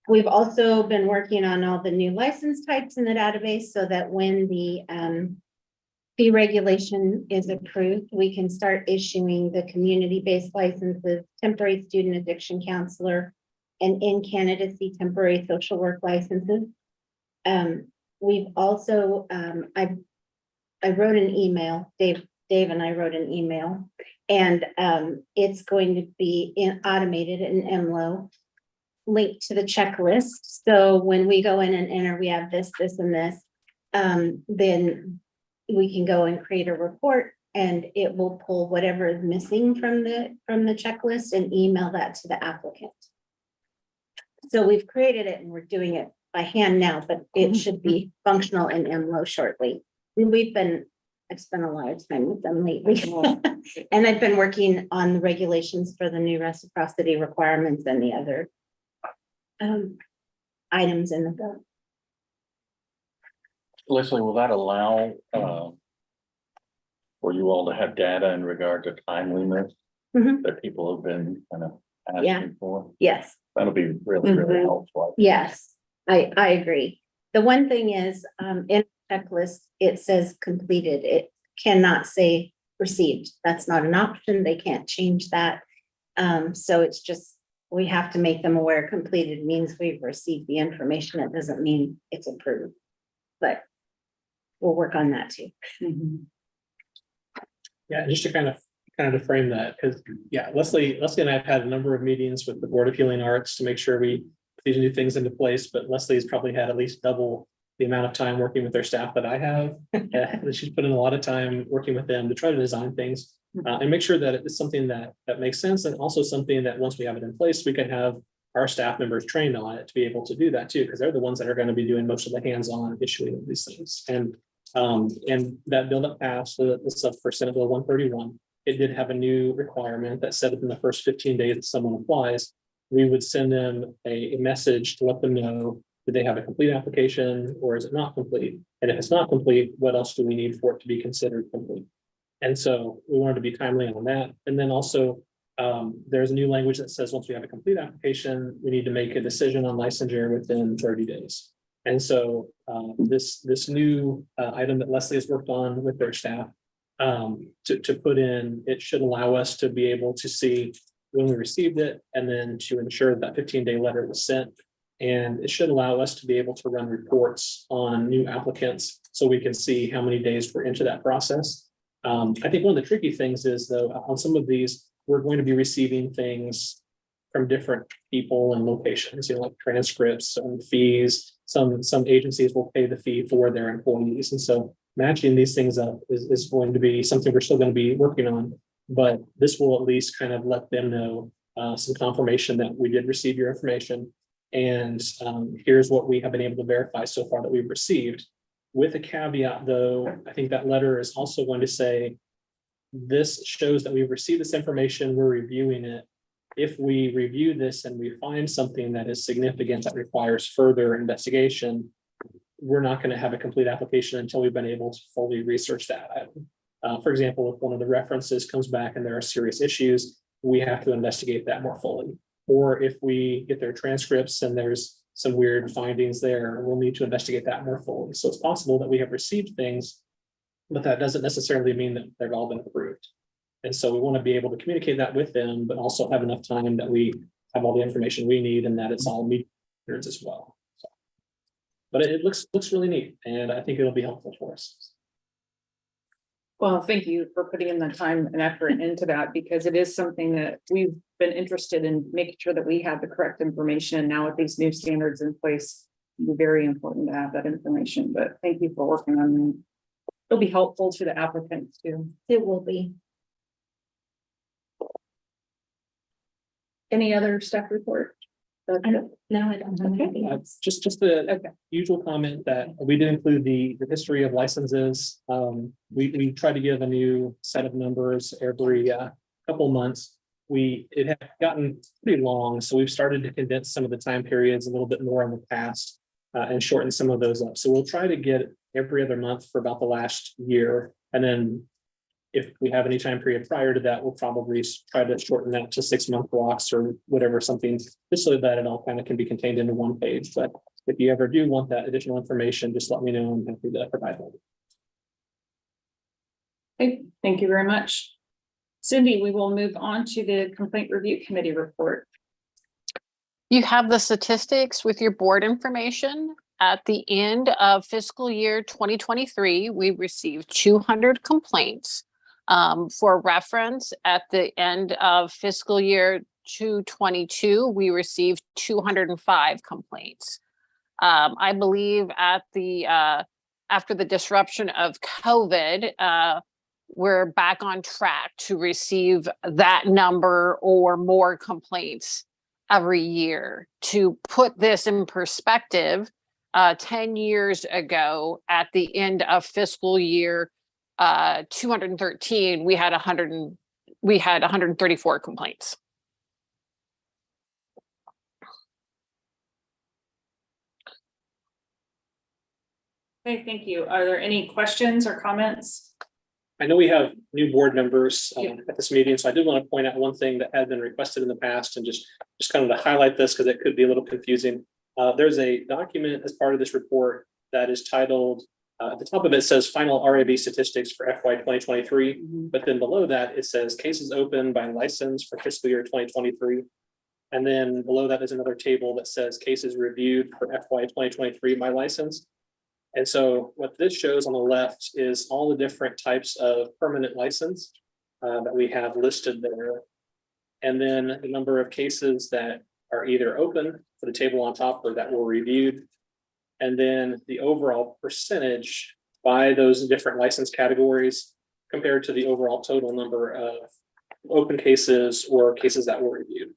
We've also been working on all the new license types in the database so that when the fee regulation is approved, we can start issuing the community-based licenses, temporary student addiction counselor, and in candidacy temporary social work licenses. We've also, I wrote an email, Dave and I wrote an email, and it's going to be automated in MLO, linked to the checklist. So when we go in and enter, we have this, this, and this, then we can go and create a report and it will pull whatever is missing from the checklist and email that to the applicant. So we've created it and we're doing it by hand now, but it should be functional in MLO shortly. I've spent a lot of time with them lately. And I've been working on the regulations for the new reciprocity requirements and the other items in the bill. Leslie, will that allow for you all to have data in regard to timeliness Mhm. that people have been kind of Yeah. asking for. Yes. That'll be really, really Mhm. helpful. Yes, I agree. The one thing is, in checklist, it says completed. It cannot say received. That's not an option. They can't change that. So it's just, we have to make them aware completed means we've received the information. It doesn't mean it's approved. But we'll work on that too. Yeah, just to kind of frame that, because, yeah, Leslie and I have had a number of meetings with the Board of Healing Arts to make sure we put these new things into place, but Leslie's probably had at least double the amount of time working with their staff that I have. She's put in a lot of time working with them to try to design things and make sure that it's something that makes sense, and also something that once we have it in place, we can have our staff members trained on it to be able to do that too, because they're the ones that are going to be doing most of the hands-on issuing of these things. And that bill that passed, the sub for Senate Bill 131, it did have a new requirement that said within the first 15 days that someone applies, we would send them a message to let them know, do they have a complete application or is it not complete? And if it's not complete, what else do we need for it to be considered complete? And so we wanted to be timely on that. And then also, there's a new language that says once we have a complete application, we need to make a decision on licensure within 30 days. And so this new item that Leslie has worked on with their staff to put in, it should allow us to be able to see when we received it, and then to ensure that 15-day letter was sent. And it should allow us to be able to run reports on new applicants so we can see how many days we're into that process. I think one of the tricky things is, though, on some of these, we're going to be receiving things from different people and locations, like transcripts and fees. Some agencies will pay the fee for their employees. And so matching these things up is going to be something we're still going to be working on. But this will at least kind of let them know some confirmation that we did receive your information. And here's what we have been able to verify so far that we've received. With a caveat, though, I think that letter is also going to say, this shows that we've received this information, we're reviewing it. If we review this and we find something that is significant that requires further investigation, we're not going to have a complete application until we've been able to fully research that item. For example, if one of the references comes back and there are serious issues, we have to investigate that more fully. Or if we get their transcripts and there's some weird findings there, we'll need to investigate that more fully. So it's possible that we have received things, but that doesn't necessarily mean that they've all been approved. And so we want to be able to communicate that with them, but also have enough time that we have all the information we need and that it's all meet standards as well. So, but it looks really neat, and I think it'll be helpful for us. Well, thank you for putting in the time and effort into that, because it is something that we've been interested in making sure that we have the correct information. Now with these new standards in place, it'll be very important to have that information, but thank you for working on that. It'll be helpful to the applicants too. It will be. Any other staff report? No, I don't have anything else. Just the Okay. usual comment that we did include the history of licenses. We try to give a new set of numbers every couple months. It had gotten pretty long, so we've started to condense some of the time periods a little bit more in the past and shorten some of those up. So we'll try to get every other month for about the last year, and then if we have any time period prior to that, we'll probably try to shorten that to 6-month blocks or whatever, something just so that it all kind of can be contained into one page. But if you ever do want that additional information, just let me know. I'm happy to provide that. Okay, thank you very much. Cindy, we will move on to the Complaint Review Committee report. You have the statistics with your board information. At the end of fiscal year 2023, we received 200 complaints. For reference, at the end of fiscal year 2022, we received 205 complaints. I believe at the after the disruption of COVID, we're back on track to receive that number or more complaints every year. To put this in perspective, 10 years ago, at the end of fiscal year 213, we had 134 complaints. Okay, thank you. Are there any questions or comments? I know we have new board members at this meeting, so I did want to point out one thing that had been requested in the past and just kind of to highlight this because it could be a little confusing. There's a document as part of this report that is titled, at the top of it says final RAB statistics for FY 2023, but then below that it says cases open by license for fiscal year 2023. And then below that is another table that says cases reviewed for FY 2023 by license. And so what this shows on the left is all the different types of permanent license that we have listed there. And then the number of cases that are either open for the table on top or that were reviewed. And then the overall percentage by those different license categories compared to the overall total number of open cases or cases that were reviewed.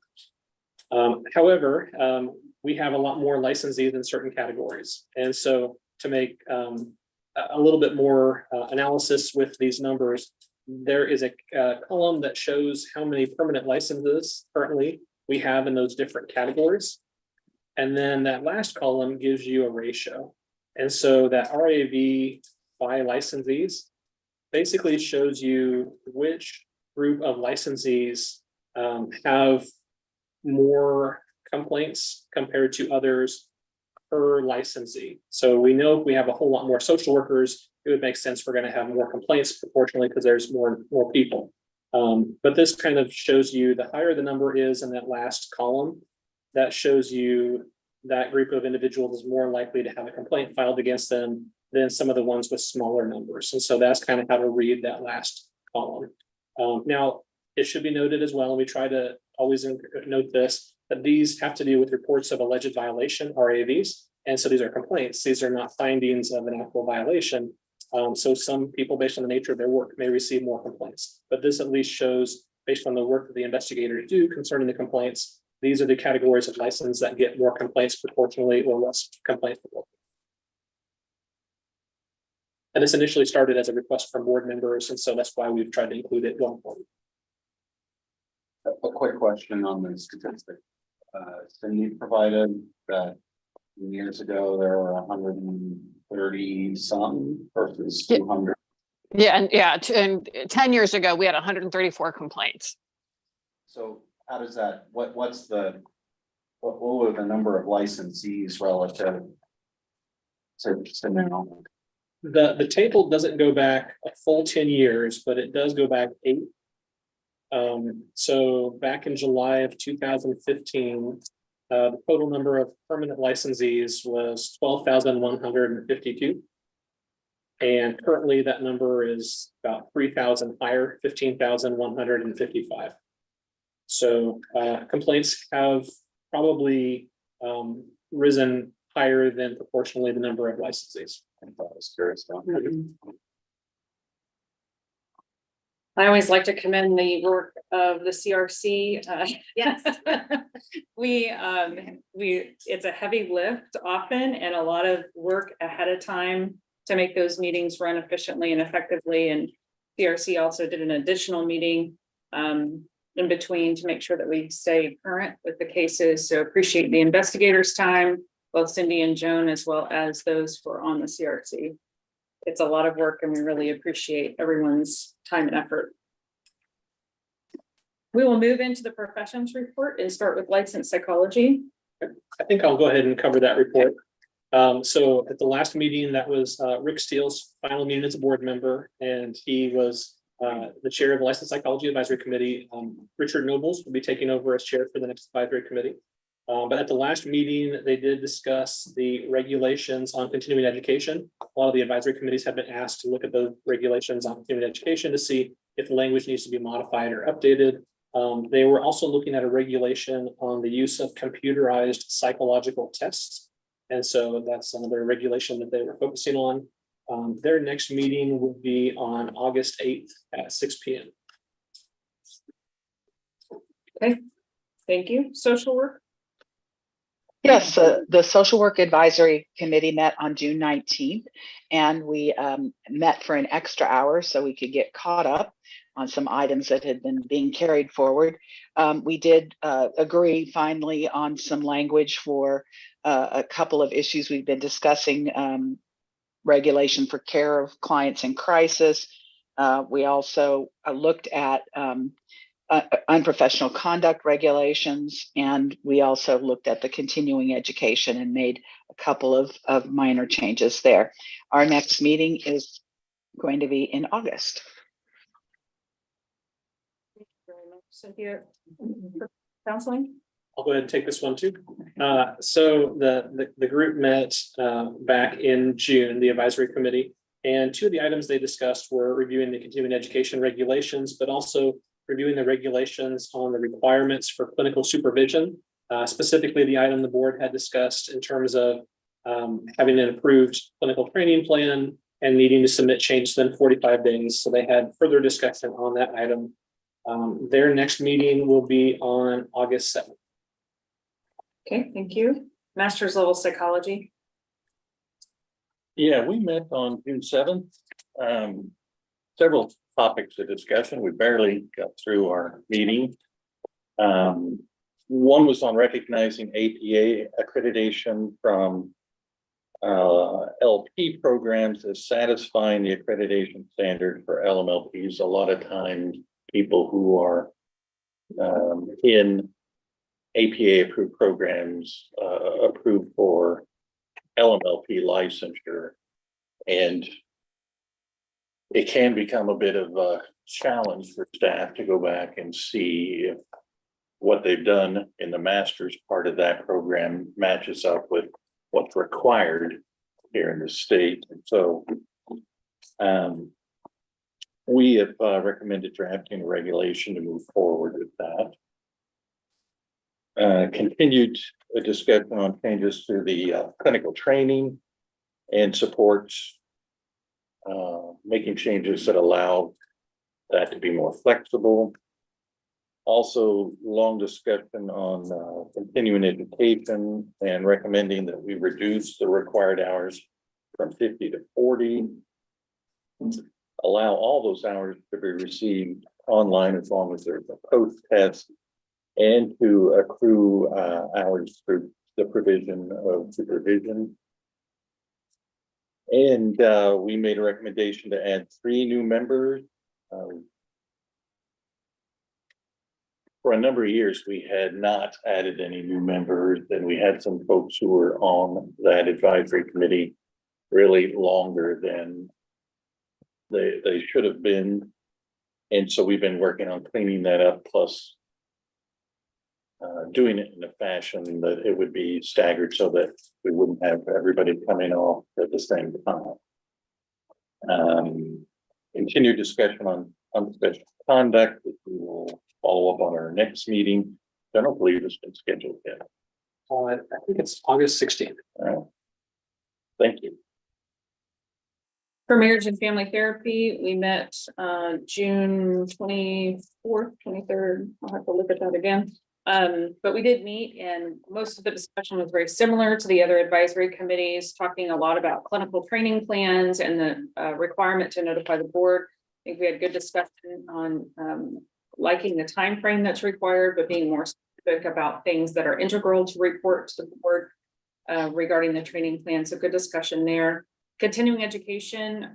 However, we have a lot more licensees in certain categories. And so to make a little bit more analysis with these numbers, there is a column that shows how many permanent licenses currently we have in those different categories. And then that last column gives you a ratio. And so that RAV by licensees basically shows you which group of licensees have more complaints compared to others per licensee. So we know if we have a whole lot more social workers, it would make sense we're going to have more complaints proportionally because there's more people. But this kind of shows you the higher the number is in that last column, that shows you that group of individuals is more likely to have a complaint filed against them than some of the ones with smaller numbers. And so that's kind of how to read that last column. Now, it should be noted as well, and we try to always note this, that these have to do with reports of alleged violation, RAVs. And so these are complaints. These are not findings of an actual violation. So some people, based on the nature of their work, may receive more complaints. But this at least shows, based on the work that the investigators do concerning the complaints, these are the categories of license that get more complaints proportionally or less complaints proportionally. And this initially started as a request from board members, and so that's why we've tried to include it going forward. A quick question on the statistic. Cindy provided that years ago there were 130 some versus 200. Yeah, and 10 years ago, we had 134 complaints. So how does that, what were the number of licensees relative to now? The table doesn't go back a full 10 years, but it does go back 8. So back in July of 2015, the total number of permanent licensees was 12,152. And currently that number is about 3,000 higher, 15,155. So complaints have probably risen higher than proportionally the number of licensees. I was curious about that. I always like to commend the work of the CRC. Yes. It's a heavy lift often and a lot of work ahead of time to make those meetings run efficiently and effectively. And CRC also did an additional meeting in between to make sure that we stay current with the cases. So appreciate the investigators' time, both Cindy and Joan, as well as those who are on the CRC. It's a lot of work and we really appreciate everyone's time and effort. We will move into the professions report and start with licensed psychology. I think I'll go ahead and cover that report. So at the last meeting, that was Rick Steele's final meeting as a board member, and he was the chair of the Licensed Psychology Advisory Committee. Richard Nobles will be taking over as chair for the next advisory committee. But at the last meeting, they did discuss the regulations on continuing education. A lot of the advisory committees have been asked to look at those regulations on continuing education to see if the language needs to be modified or updated. They were also looking at a regulation on the use of computerized psychological tests. And so that's another regulation that they were focusing on. Their next meeting will be on August 8th at 6 p.m. Okay, thank you. Social work. Yes, the Social Work Advisory Committee met on June 19th, and we met for an extra hour so we could get caught up on some items that had been being carried forward. We did agree finally on some language for a couple of issues we've been discussing, regulation for care of clients in crisis, We also looked at unprofessional conduct regulations, and we also looked at the continuing education and made a couple of minor changes there. Our next meeting is going to be in August. Cynthia, counseling? I'll go ahead and take this one too. So the group met back in June, the advisory committee, and two of the items they discussed were reviewing the continuing education regulations, but also reviewing the regulations on the requirements for clinical supervision. Specifically, the item the board had discussed in terms of having an approved clinical training plan and needing to submit changes within 45 days. So they had further discussion on that item. Their next meeting will be on August 7th. Okay, thank you. Master's level psychology. Yeah, we met on June 7th. Several topics of discussion. We barely got through our meeting. One was on recognizing APA accreditation from LP programs as satisfying the accreditation standard for LMLPs. A lot of times people who are in APA approved programs approved for LMLP licensure, and it can become a bit of a challenge for staff to go back and see if what they've done in the master's part of that program matches up with what's required here in the state. And so we have recommended drafting a regulation to move forward with that. Continued a discussion on changes to the clinical training and supports, making changes that allow that to be more flexible. Also, long discussion on continuing education and recommending that we reduce the required hours from 50 to 40. Allow all those hours to be received online as long as there's a post-test, and to accrue hours through the provision of supervision. And we made a recommendation to add 3 new members. For a number of years, we had not added any new members, and we had some folks who were on that advisory committee really longer than they should have been. And so we've been working on cleaning that up, plus doing it in a fashion that it would be staggered so that we wouldn't have everybody coming off at the same time. Continued discussion on unprofessional conduct, which we will follow up on our next meeting. I don't believe it's been scheduled yet. I think it's August 16th. All right. Thank you. For marriage and family therapy, we met June 24th, 23rd. I'll have to look at that again. But we did meet, and most of the discussion was very similar to the other advisory committees, talking a lot about clinical training plans and the requirement to notify the board. I think we had good discussion on liking the time frame that's required, but being more specific about things that are integral to report to the board regarding the training plan. So good discussion there. Continuing education,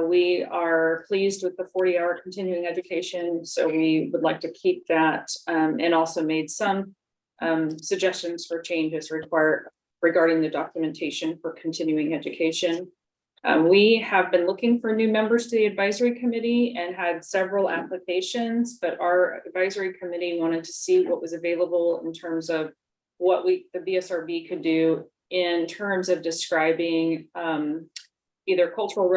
we are pleased with the 40-hour continuing education, so we would like to keep that, and also made some suggestions for changes required regarding the documentation for continuing education. We have been looking for new members to the advisory committee and had several applications, but our advisory committee wanted to see what was available in terms of what the BSRB could do in terms of describing either cultural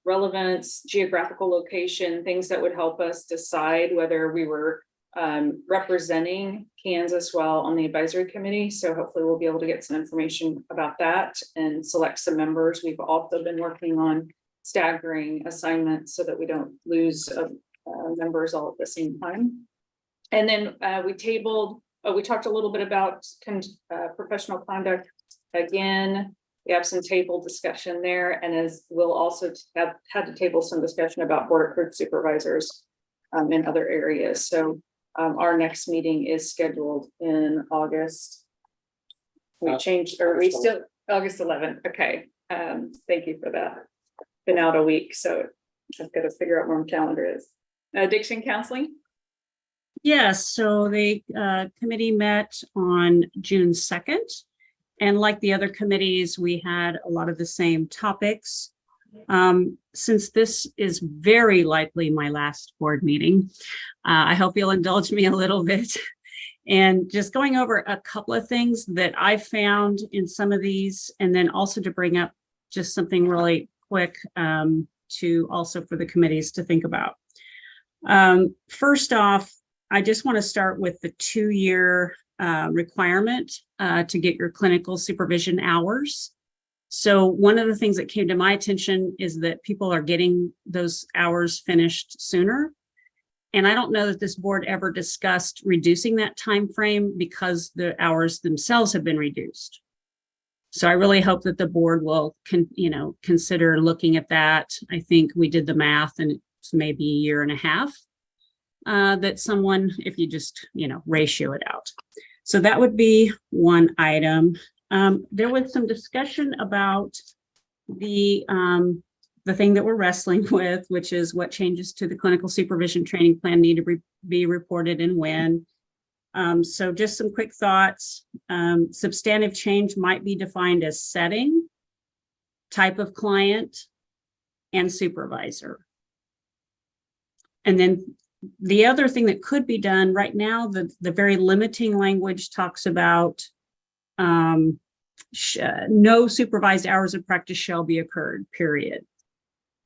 relevance, geographical location, things that would help us decide whether we were representing Kansas well on the advisory committee. So hopefully we'll be able to get some information about that and select some members. We've also been working on staggering assignments so that we don't lose members all at the same time. And then we talked a little bit about professional conduct. Again, we have some table discussion there, and as we'll also have had to table some discussion about board approved supervisors in other areas. So our next meeting is scheduled in August. We changed, or we still August 11th. Okay. Thank you for that. Been out a week, so I've got to figure out where my calendar is. Addiction counseling? Yes, so the committee met on June 2nd. And like the other committees, we had a lot of the same topics. Since this is very likely my last board meeting, I hope you'll indulge me a little bit. And just going over a couple of things that I found in some of these, and then also to bring up just something really quick to also for the committees to think about. First off, I just want to start with the 2-year requirement to get your clinical supervision hours. So one of the things that came to my attention is that people are getting those hours finished sooner. And I don't know that this board ever discussed reducing that time frame because the hours themselves have been reduced. So I really hope that the board will consider looking at that. I think we did the math and it's maybe a year and a half that someone, if you just, ratio it out. So that would be one item. There was some discussion about the thing that we're wrestling with, which is what changes to the clinical supervision training plan need to be reported and when. So just some quick thoughts. Substantive change might be defined as setting, type of client, and supervisor. And then the other thing that could be done right now, the very limiting language talks about no supervised hours of practice shall be occurred, period.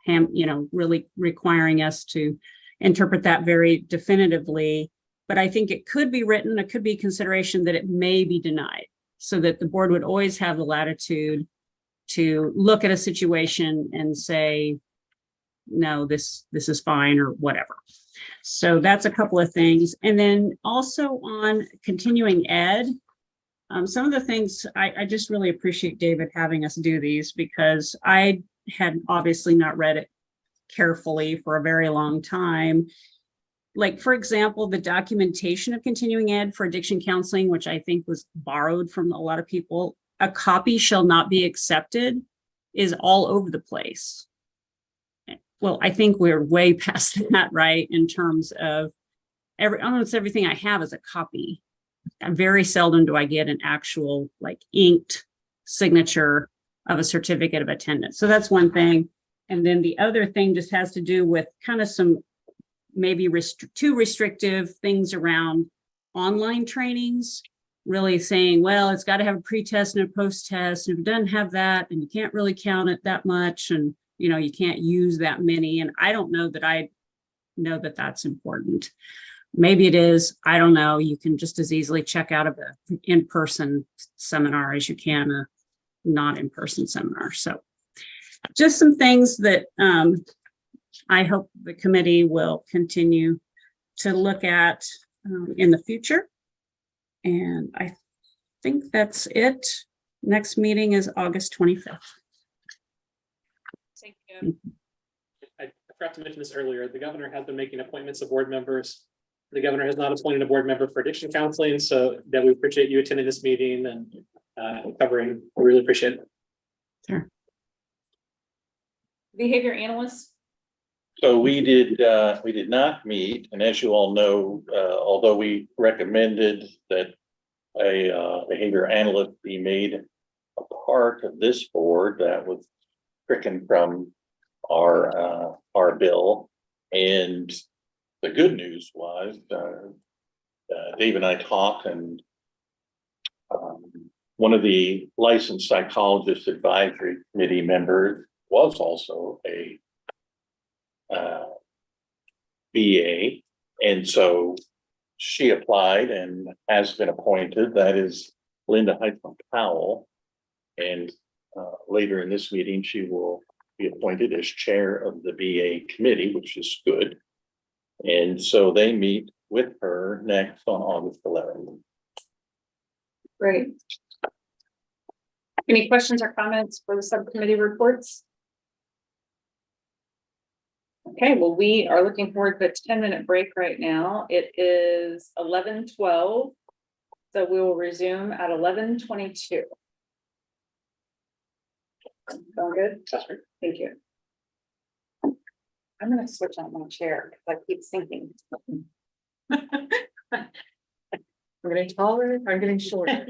Really requiring us to interpret that very definitively. But I think it could be written, it could be consideration that it may be denied, so that the board would always have the latitude to look at a situation and say, no, this is fine or whatever. So that's a couple of things. And then also on continuing ed, some of the things I just really appreciate David having us do these, because I had obviously not read it carefully for a very long time. Like, for example, the documentation of continuing ed for addiction counseling, which I think was borrowed from a lot of people, a copy shall not be accepted, is all over the place. Well, I think we're way past that, right? In terms of almost everything I have is a copy. Very seldom do I get an actual inked signature of a certificate of attendance. So that's one thing. And then the other thing just has to do with kind of some maybe too restrictive things around online trainings, really saying, well, it's got to have a pre-test and a post-test. And if it doesn't have that, then you can't really count it that much. And, you can't use that many. And I don't know that I know that that's important. Maybe it is. I don't know. You can just as easily check out of an in-person seminar as you can a not in-person seminar. So just some things that I hope the committee will continue to look at in the future. And I think that's it. Next meeting is August 25th. Thank you. I forgot to mention this earlier. The governor has been making appointments of board members. The governor has not appointed a board member for addiction counseling, so that we appreciate you attending this meeting and covering. We really appreciate it. Sure. Behavior analyst. So we did not meet, and as you all know, although we recommended that a behavior analyst be made a part of this board, that was stricken from our bill. And the good news was Dave and I talked, and one of the licensed psychologist advisory committee members was also a BA, and so she applied and has been appointed. That is Linda Heitman Powell, and later in this meeting she will be appointed as chair of the BA committee, which is good. And so they meet with her next on August 11th. Great. Any questions or comments for the subcommittee reports? Okay, well, we are looking forward to a 10-minute break right now. It is 11:12, so we will resume at 11:22. Sound good? That's right. Thank you. I'm gonna switch out my chair because I keep sinking. We're getting taller, I'm getting shorter.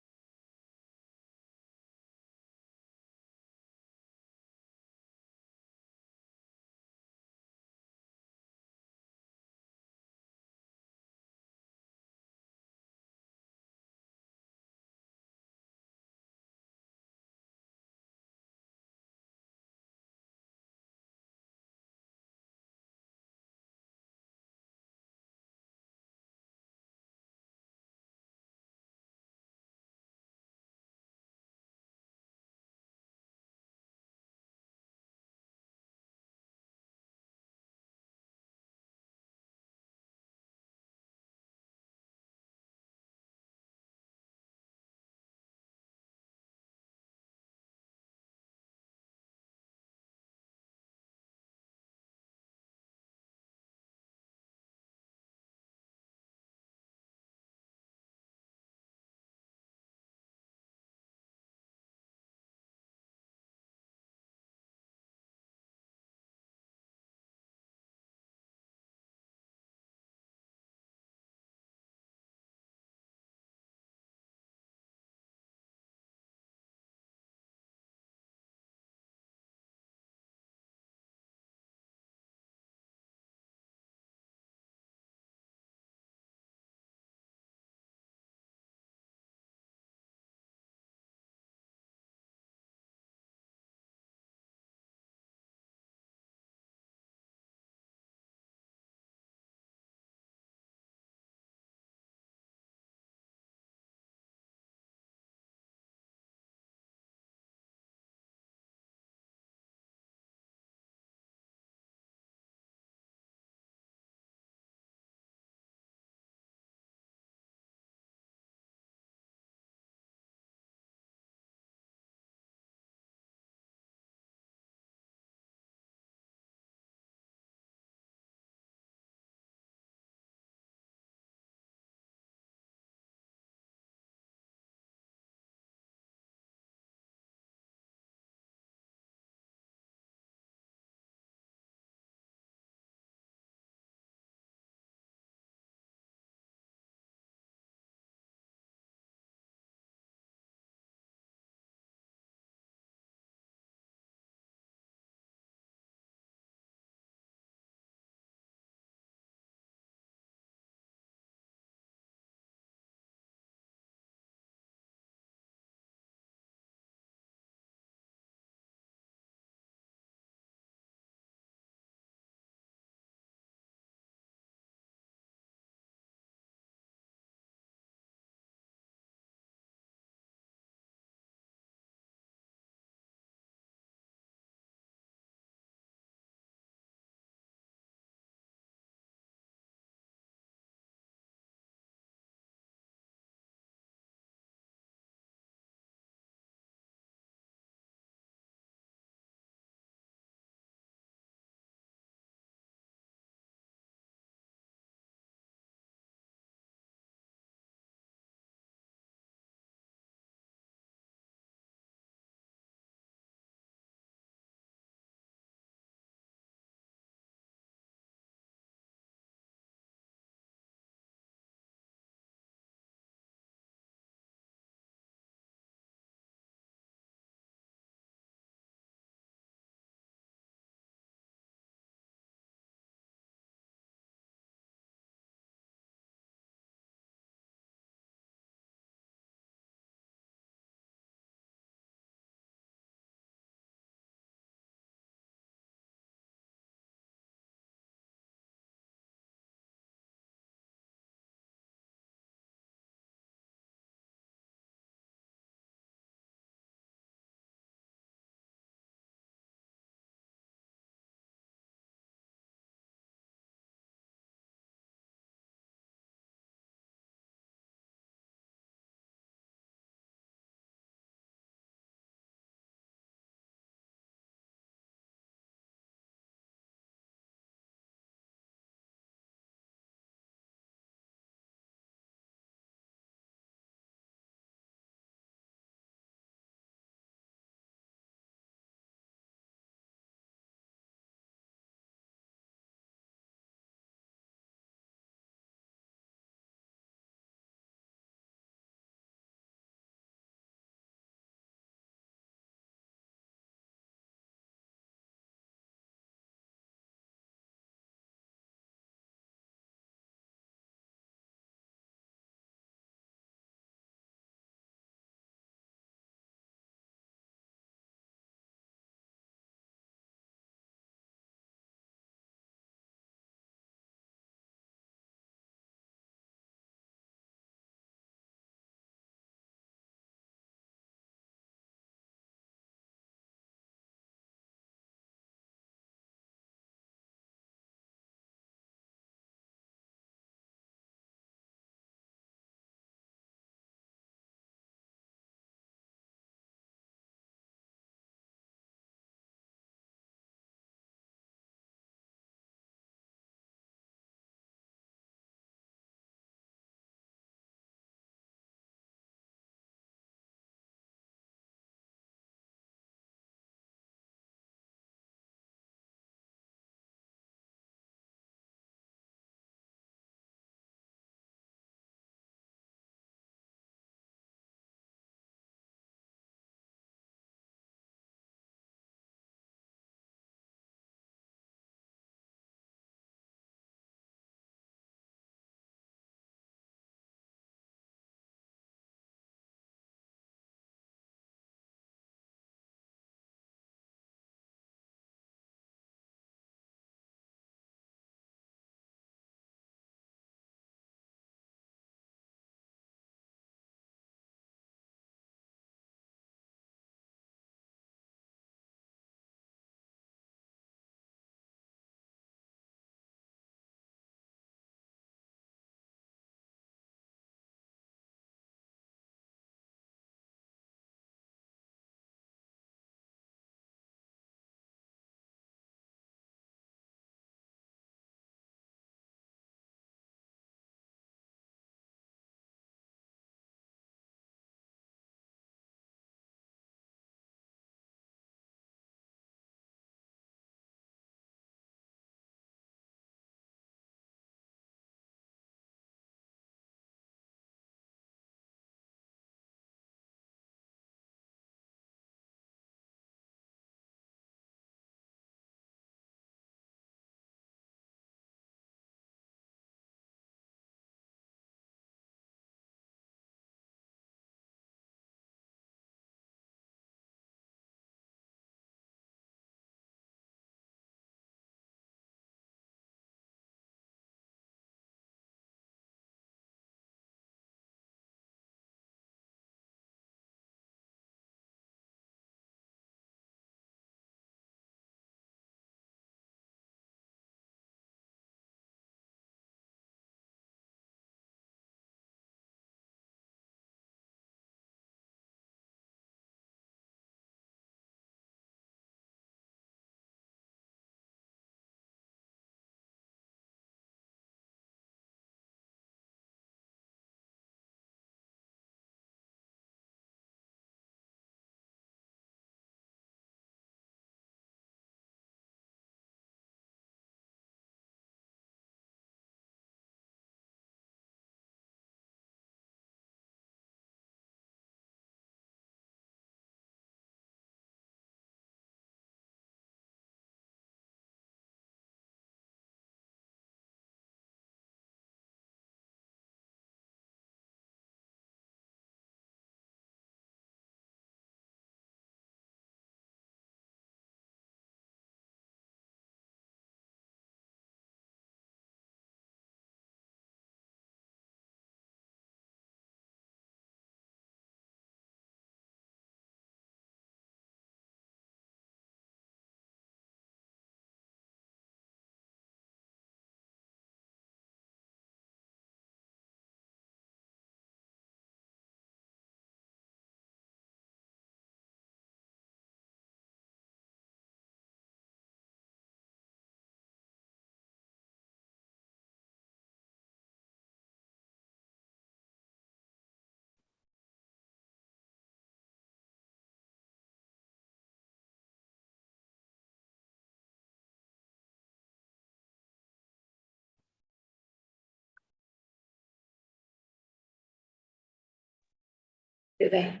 Do they?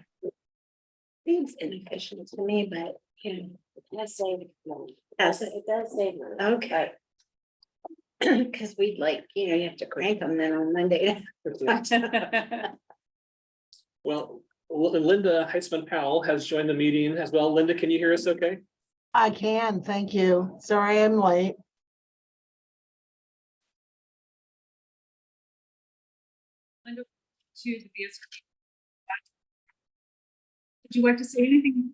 Seems inefficient to me, but, you know. Does save money. It does save money. Okay. Cause we'd like, you have to crank them then on Monday. Well, Linda Heitzman Powell has joined the meeting as well. Linda, can you hear us okay? I can, thank you. Sorry I'm late. Linda, to the BSRB. Would you like to say anything?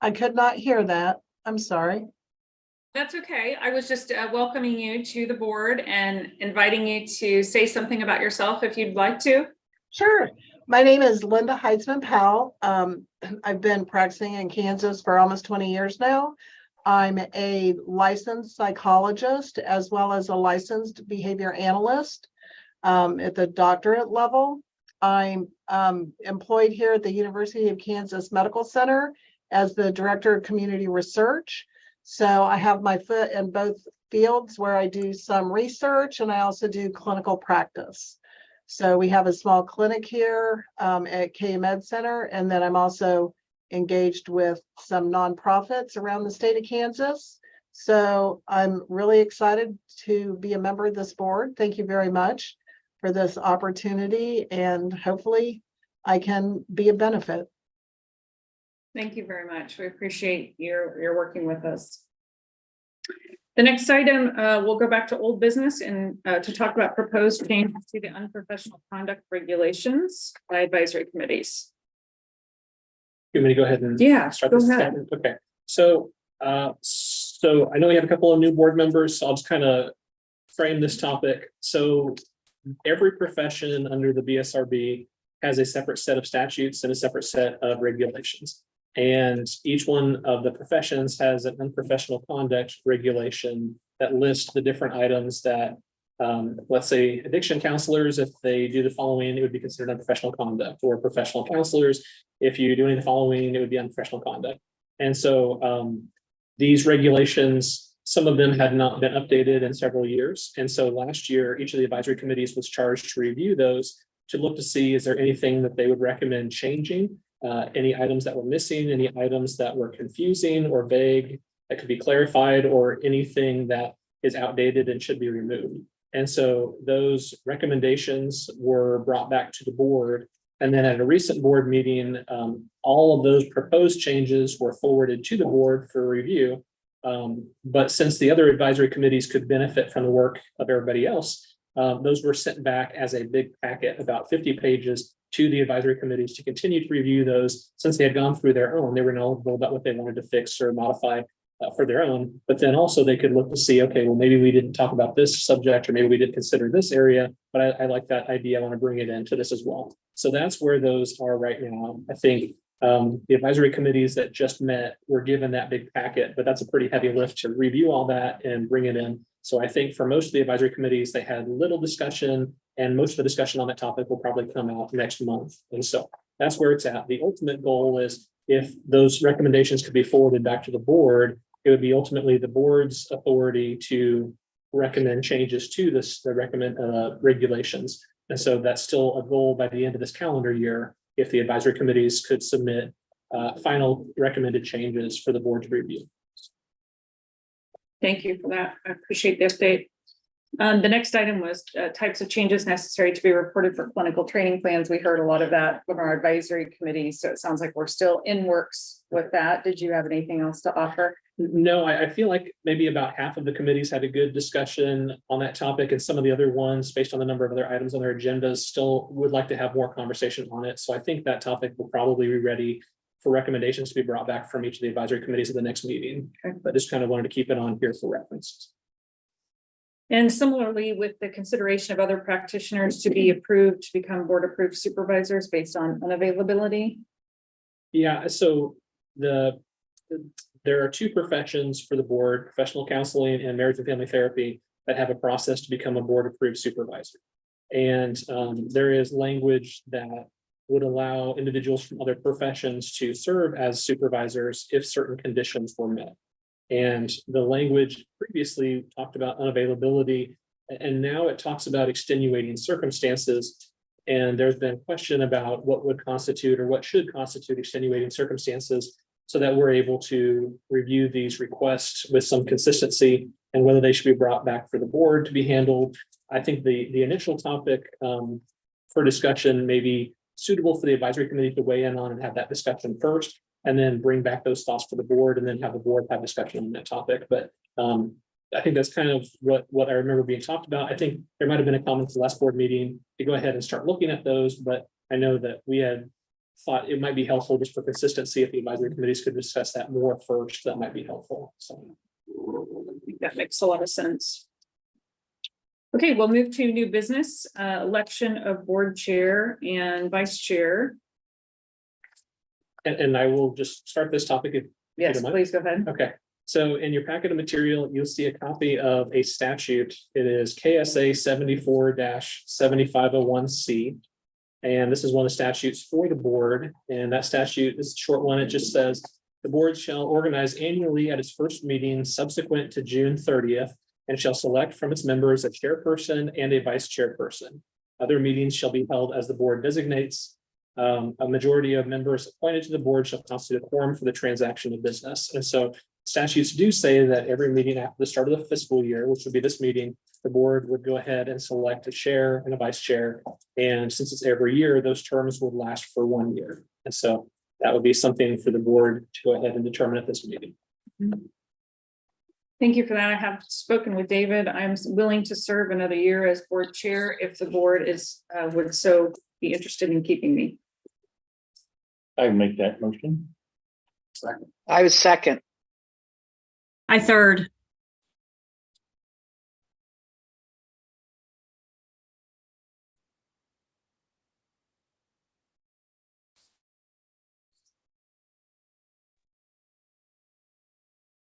I could not hear that. I'm sorry. That's okay. I was just welcoming you to the board and inviting you to say something about yourself if you'd like to. Sure. My name is Linda Heitzman Powell. I've been practicing in Kansas for almost 20 years now. I'm a licensed psychologist as well as a licensed behavior analyst at the doctorate level. I'm employed here at the University of Kansas Medical Center as the Director of Community Research. So I have my foot in both fields where I do some research and I also do clinical practice. So we have a small clinic here at K Med Center, and then I'm also engaged with some nonprofits around the state of Kansas. So I'm really excited to be a member of this board. Thank you very much for this opportunity, and hopefully I can be a benefit. Thank you very much. We appreciate your working with us. The next item, we'll go back to old business and to talk about proposed changes to the unprofessional conduct regulations by advisory committees. You want me to go ahead and start Go this? ahead. Okay, so I know we have a couple of new board members, so I'll just kind of frame this topic. So every profession under the BSRB has a separate set of statutes and a separate set of regulations. And each one of the professions has an unprofessional conduct regulation that lists the different items that, let's say, addiction counselors, if they do the following, it would be considered unprofessional conduct, or professional counselors, if you do any of the following, it would be unprofessional conduct. And so these regulations, some of them had not been updated in several years. And so last year, each of the advisory committees was charged to review those to look to see, is there anything that they would recommend changing? Any items that were missing, any items that were confusing or vague that could be clarified, or anything that is outdated and should be removed. And so those recommendations were brought back to the board. And then at a recent board meeting, all of those proposed changes were forwarded to the board for review. But since the other advisory committees could benefit from the work of everybody else, those were sent back as a big packet, about 50 pages, to the advisory committees to continue to review those. Since they had gone through their own, they were knowledgeable about what they wanted to fix or modify for their own. But then also they could look to see, okay, well, maybe we didn't talk about this subject, or maybe we didn't consider this area, but I like that idea. I want to bring it into this as well. So that's where those are right now. I think the advisory committees that just met were given that big packet, but that's a pretty heavy lift to review all that and bring it in. So I think for most of the advisory committees, they had little discussion, and most of the discussion on that topic will probably come out next month. And so that's where it's at. The ultimate goal is, if those recommendations could be forwarded back to the board, it would be ultimately the board's authority to recommend changes to the regulations. And so that's still a goal by the end of this calendar year, if the advisory committees could submit final recommended changes for the board to review. Thank you for that. I appreciate the update. The next item was types of changes necessary to be reported for clinical training plans. We heard a lot of that from our advisory committee, so it sounds like we're still in works with that. Did you have anything else to offer? No, I feel like maybe about half of the committees had a good discussion on that topic, and some of the other ones, based on the number of other items on their agendas, still would like to have more conversation on it. So I think that topic will probably be ready for recommendations to be brought back from each of the advisory committees at the next meeting. Okay. But just kind of wanted to keep it on here for reference. And similarly, with the consideration of other practitioners to be approved to become board approved supervisors based on unavailability. Yeah, so there are two professions for the board: professional counseling and marriage and family therapy, that have a process to become a board approved supervisor. And there is language that would allow individuals from other professions to serve as supervisors if certain conditions were met. And the language previously talked about unavailability And now it talks about extenuating circumstances. And there's been question about what would constitute or what should constitute extenuating circumstances, so that we're able to review these requests with some consistency and whether they should be brought back for the board to be handled. I think the initial topic for discussion may be suitable for the advisory committee to weigh in on and have that discussion first, and then bring back those thoughts to the board and then have the board have discussion on that topic. But I think that's kind of what I remember being talked about. I think there might have been a comment at the last board meeting to go ahead and start looking at those, but I know that we had thought it might be helpful just for consistency if the advisory committees could discuss that more first. That might be helpful. So I think that makes a lot of sense. Okay, we'll move to new business, election of board chair and vice chair. and I will just start this topic if you Yes, don't mind. please go ahead. Okay, so in your packet of material, you'll see a copy of a statute. It is KSA 74-7501C. And this is one of the statutes for the board. And that statute is a short one. It just says the board shall organize annually at its first meeting subsequent to June 30th and shall select from its members a chairperson and a vice chairperson. Other meetings shall be held as the board designates. A majority of members appointed to the board shall constitute a quorum for the transaction of business. And so statutes do say that every meeting after the start of the fiscal year, which would be this meeting, the board would go ahead and select a chair and a vice chair. And since it's every year, those terms would last for 1 year. And so that would be something for the board to go ahead and determine at this meeting. Thank you for that. I have spoken with David. I'm willing to serve another year as board chair if the board is would so be interested in keeping me. I make that motion. I was second. I third.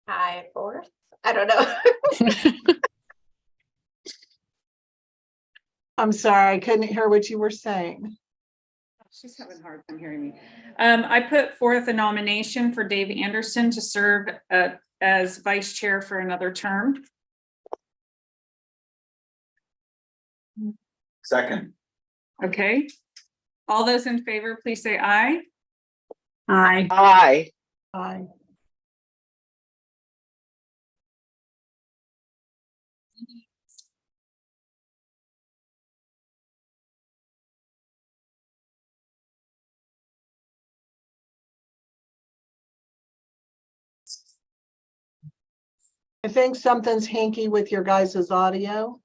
Hi, fourth. I don't know. I'm sorry, I couldn't hear what you were saying. She's having a hard time hearing me. I put forth a nomination for Dave Anderson to serve as vice chair for another term. Second. Okay. All those in favor, please say aye. Aye. Aye. Aye. I think something's hinky with your guys' audio.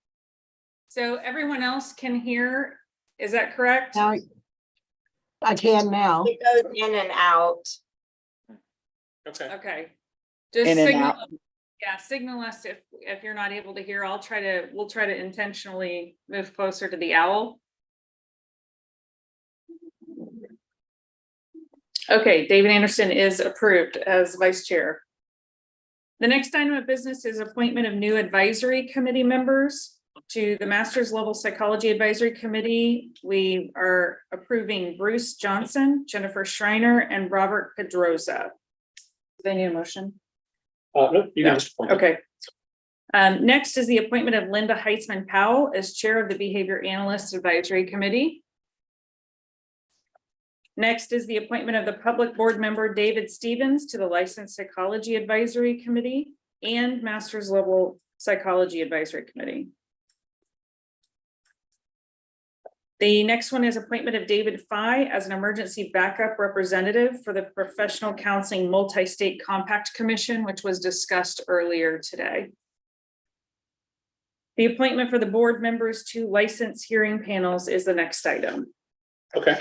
So everyone else can hear, is that correct? Now I can now. It goes in and out. Okay. Okay. Just In and signal, out. yeah, signal us if you're not able to hear. We'll try to intentionally move closer to the owl. Okay, David Anderson is approved as vice chair. The next item of business is appointment of new advisory committee members to the Master's Level Psychology Advisory Committee. We are approving Bruce Johnson, Jennifer Schreiner, and Robert Pedroza. Do they need a motion? No, you No. can just point. Okay. Next is the appointment of Linda Heitzman Powell as Chair of the Behavior Analyst Advisory Committee. Next is the appointment of the public board member David Stevens to the Licensed Psychology Advisory Committee and Master's Level Psychology Advisory Committee. The next one is appointment of David Fye as an emergency backup representative for the Professional Counseling Multi-State Compact Commission, which was discussed earlier today. The appointment for the board members to license hearing panels is the next item. Okay.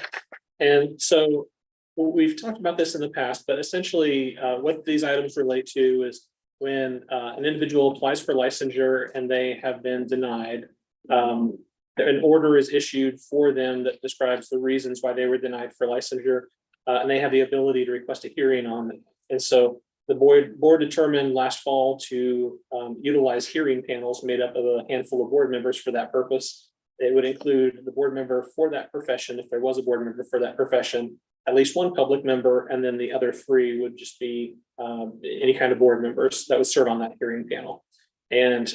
And so we've talked about this in the past, but essentially what these items relate to is when an individual applies for licensure and they have been denied, an order is issued for them that describes the reasons why they were denied for licensure, and they have the ability to request a hearing on it. And so the board determined last fall to utilize hearing panels made up of a handful of board members for that purpose. It would include the board member for that profession, if there was a board member for that profession, at least one public member, and then the other three would just be any kind of board members that would serve on that hearing panel. And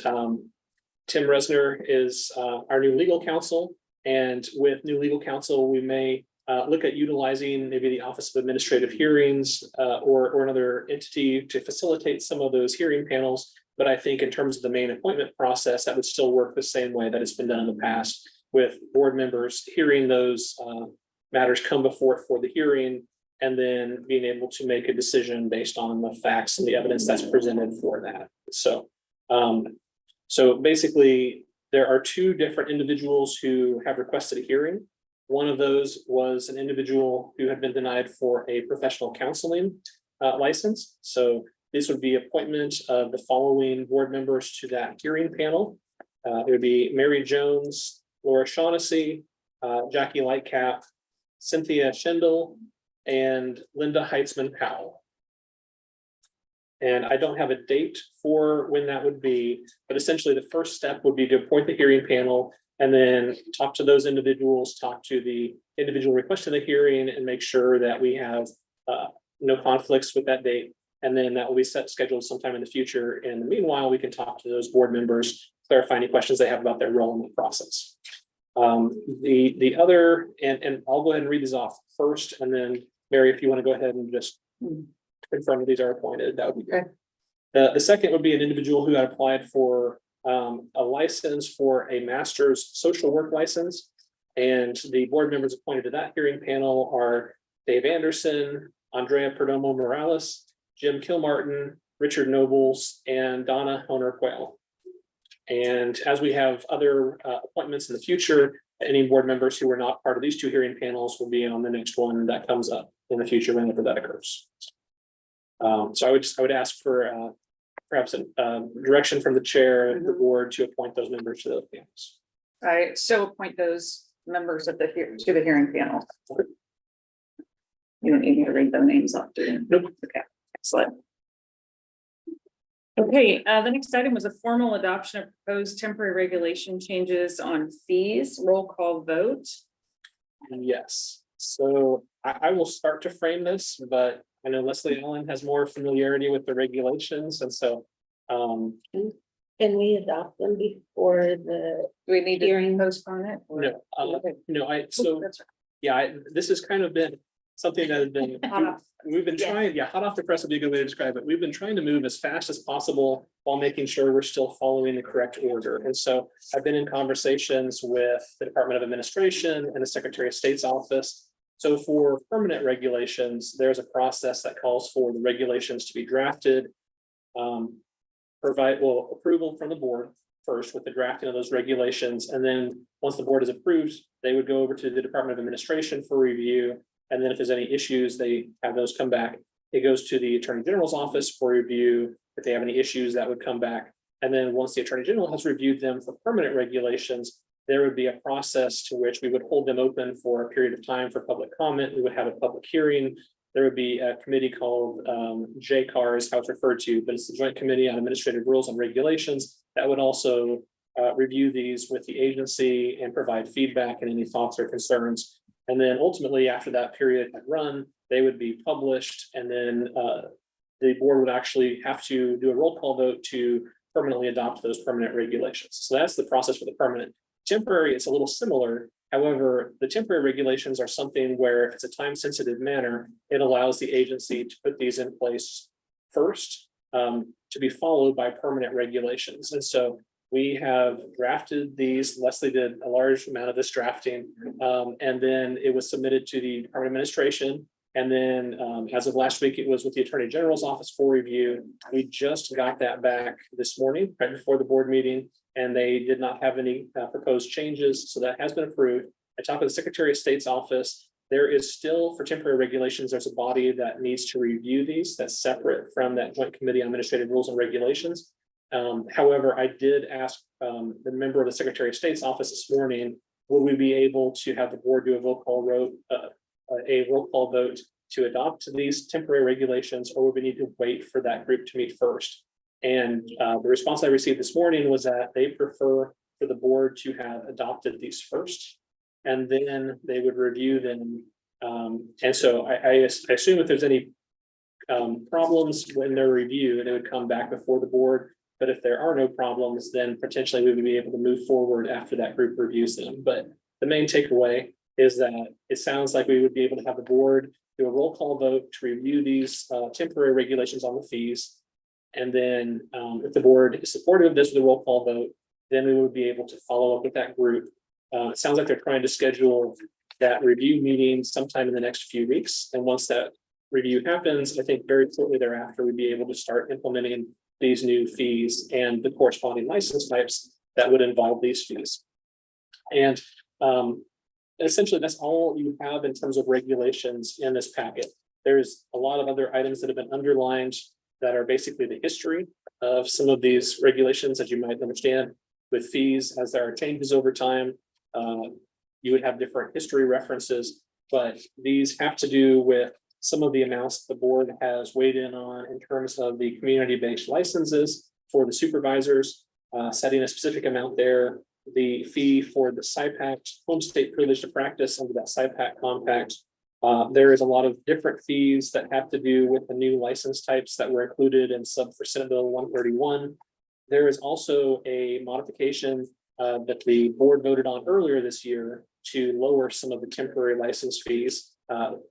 Tim Resner is our new legal counsel. And with new legal counsel, we may look at utilizing maybe the Office of Administrative Hearings or another entity to facilitate some of those hearing panels. But I think in terms of the main appointment process, that would still work the same way that it's been done in the past, with board members hearing those matters come before it for the hearing, and then being able to make a decision based on the facts and the evidence that's presented for that. So, so basically, there are two different individuals who have requested a hearing. One of those was an individual who had been denied for a professional counseling license. So this would be appointment of the following board members to that hearing panel. It would be Mary Jones, Laura Shaughnessy, Jackie Lightcap, Cynthia Schendel, and Linda Heitzman Powell. And I don't have a date for when that would be, but essentially the first step would be to appoint the hearing panel and then talk to those individuals, talk to the individual requesting the hearing, and make sure that we have no conflicts with that date. And then that will be scheduled sometime in the future. In the meanwhile, we can talk to those board members, clarify any questions they have about their role in the process. The other, and I'll go ahead and read these off first, and then Mary, if you want to go ahead and just confirm that these are appointed, that would be good. The second would be an individual who had applied for a license for a master's social work license. And the board members appointed to that hearing panel are Dave Anderson, Andrea Perdomo Morales, Jim Kilmartin, Richard Nobles, and Donna Honer-Quayle. And as we have other appointments in the future, any board members who were not part of these two hearing panels will be on the next one that comes up in the future whenever that occurs. So I would ask for perhaps a direction from the chair of the board to appoint those members to those panels. I so appoint those members of the to the hearing panel. You don't need me to read their names off, do you? Nope. Okay, excellent. Okay, the next item was a formal adoption of proposed temporary regulation changes on fees. Roll call vote. Yes, so I will start to frame this, but I know Leslie Allen has more familiarity with the regulations, and so Can we adopt them before the Do we need to hearing? postpone it? or- no, so That's right. yeah, this has kind of been something that has been, we've been Yes. trying, hot off the press would be a good way to describe it. We've been trying to move as fast as possible while making sure we're still following the correct order. And so I've been in conversations with the Department of Administration and the Secretary of State's office. So for permanent regulations, there's a process that calls for the regulations to be drafted. Provide approval from the board first with the drafting of those regulations. And then once the board is approved, they would go over to the Department of Administration for review. And then if there's any issues, they have those come back. It goes to the Attorney General's office for review. If they have any issues, that would come back. And then once the Attorney General has reviewed them for permanent regulations, there would be a process to which we would hold them open for a period of time for public comment. We would have a public hearing. There would be a committee called JCAR is how it's referred to, but it's the Joint Committee on Administrative Rules and Regulations that would also review these with the agency and provide feedback and any thoughts or concerns. And then ultimately, after that period had run, they would be published, and then the board would actually have to do a roll call vote to permanently adopt those permanent regulations. So that's the process for the permanent. Temporary, it's a little similar. However, the temporary regulations are something where if it's a time-sensitive manner, it allows the agency to put these in place first to be followed by permanent regulations. And so we have drafted these. Leslie did a large amount of this drafting, and then it was submitted to the Department of Administration. And then as of last week, it was with the Attorney General's office for review. We just got that back this morning, right before the board meeting, and they did not have any proposed changes. So that has been approved. I talked to the Secretary of State's office. There is still, for temporary regulations, there's a body that needs to review these that's separate from that Joint Committee on Administrative Rules and Regulations. However, I did ask the member of the Secretary of State's office this morning, would we be able to have the board do a roll call vote to adopt these temporary regulations, or would we need to wait for that group to meet first? And the response I received this morning was that they prefer for the board to have adopted these first, and then they would review them. And so I assume if there's any problems when they're reviewed, they would come back before the board. But if there are no problems, then potentially we would be able to move forward after that group reviews them. But the main takeaway is that it sounds like we would be able to have the board do a roll call vote to review these temporary regulations on the fees. And then if the board is supportive of this with a roll call vote, then we would be able to follow up with that group. It sounds like they're trying to schedule that review meeting sometime in the next few weeks. And once that review happens, I think very shortly thereafter, we'd be able to start implementing these new fees and the corresponding license types that would involve these fees. And essentially, that's all you have in terms of regulations in this packet. There's a lot of other items that have been underlined that are basically the history of some of these regulations, as you might understand with fees, as there are changes over time. You would have different history references, but these have to do with some of the amounts the board has weighed in on in terms of the community-based licenses for the supervisors, setting a specific amount there, the fee for the SIPAC, home state privilege to practice under that SIPAC compact. There is a lot of different fees that have to do with the new license types that were included in Senate Bill 131. There is also a modification that the board voted on earlier this year to lower some of the temporary license fees.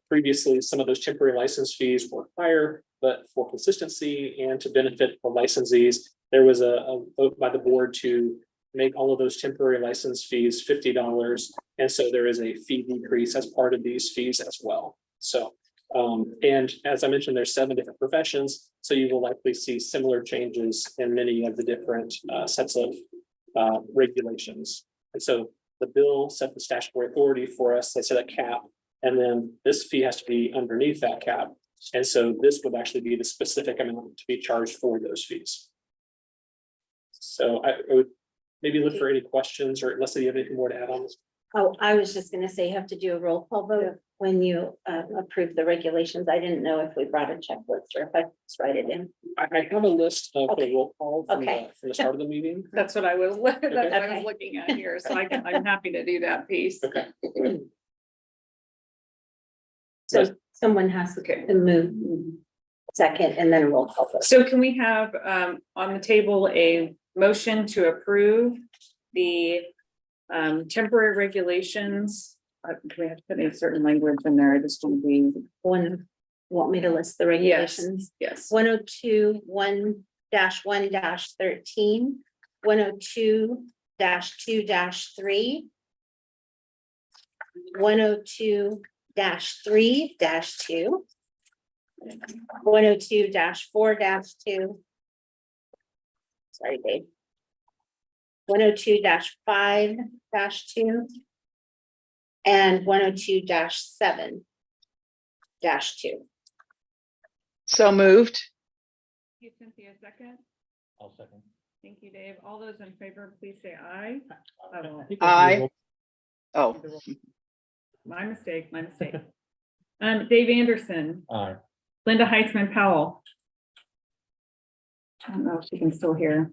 Previously, some of those temporary license fees were higher, but for consistency and to benefit the licensees, there was a vote by the board to make all of those temporary license fees $50. And so there is a fee decrease as part of these fees as well. So, and as I mentioned, there's 7 different professions. So you will likely see similar changes in many of the different sets of regulations. And so the bill set the statutory authority for us. They set a cap, and then this fee has to be underneath that cap. And so this would actually be the specific amount to be charged for those fees. So I would maybe look for any questions, or Leslie, you have anything more to add on this? Oh, I was just gonna say you have to do a roll call vote when you approve the regulations. I didn't know if we brought a checklist or if I just write it in. I have a list of the Okay. roll call from Okay. the start of the meeting. That's what I was, that's what I Okay. was looking at here, so I'm happy to do that piece. Okay. So someone has to move second and then a roll call vote. So can we have on the table a motion to approve the temporary regulations? Do we have to put a certain language in there? I just want to be. Want me to list the regulations? Yes. 102-1-1-13, 102-2-3, 102-3-2, 102-4-2. Sorry, Dave. 102-5-2 and 102-7-2. So moved. Thank you, Cynthia, second. I'll second. Thank you, Dave. All those in favor, please say aye. Aye. Oh, My mistake. Dave Anderson, Aye. Linda Heitzman Powell. I don't know if she can still hear.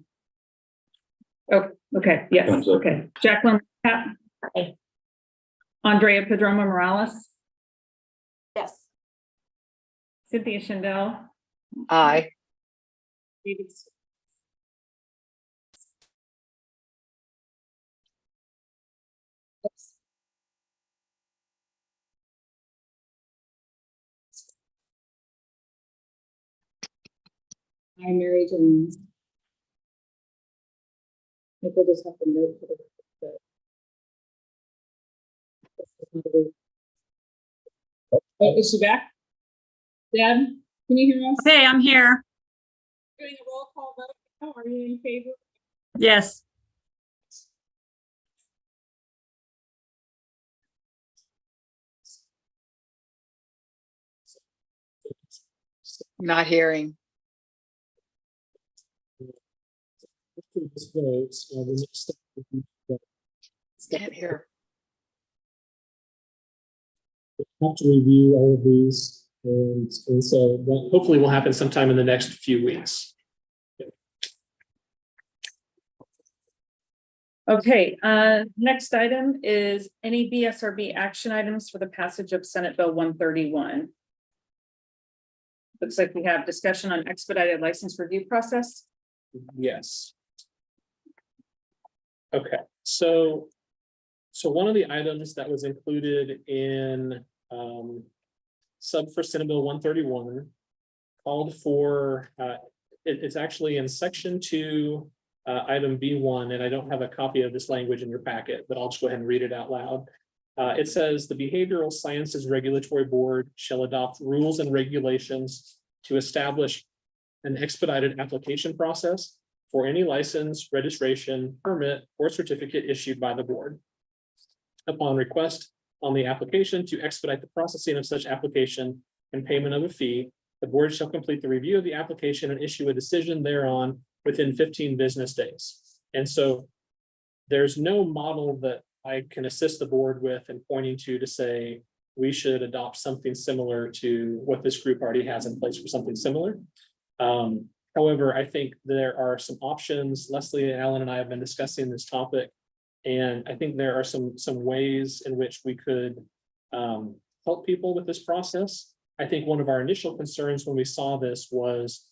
Oh, okay, yes, Thumbs up. okay. Jacqueline, Aye. Andrea Padroma Morales, Yes. Cynthia Schindel, aye. David. I'm married and I think we'll just have to note for the. Oh, is she back? Deb, can you hear us? Okay, I'm here. Doing a roll call vote. now. Are you in favor? Yes. Not hearing. After this vote, the next step would be Can't hear. have to review all of these, and so that hopefully will happen sometime in the next few weeks. Okay, next item is any BSRB action items for the passage of Senate Bill 131. Looks like we have discussion on expedited license review process. Yes. Okay, so one of the items that was included in sub for Senate Bill 131 called for it's actually in section 2, item B1, and I don't have a copy of this language in your packet, but I'll just go ahead and read it out loud. It says the Behavioral Sciences Regulatory Board shall adopt rules and regulations to establish an expedited application process for any license, registration, permit, or certificate issued by the board. Upon request on the application to expedite the processing of such application and payment of a fee, the board shall complete the review of the application and issue a decision thereon within 15 business days. And so there's no model that I can assist the board with in pointing to say, we should adopt something similar to what this group already has in place for something similar. However, I think there are some options. Leslie, Alan, and I have been discussing this topic, and I think there are some ways in which we could help people with this process. I think one of our initial concerns when we saw this was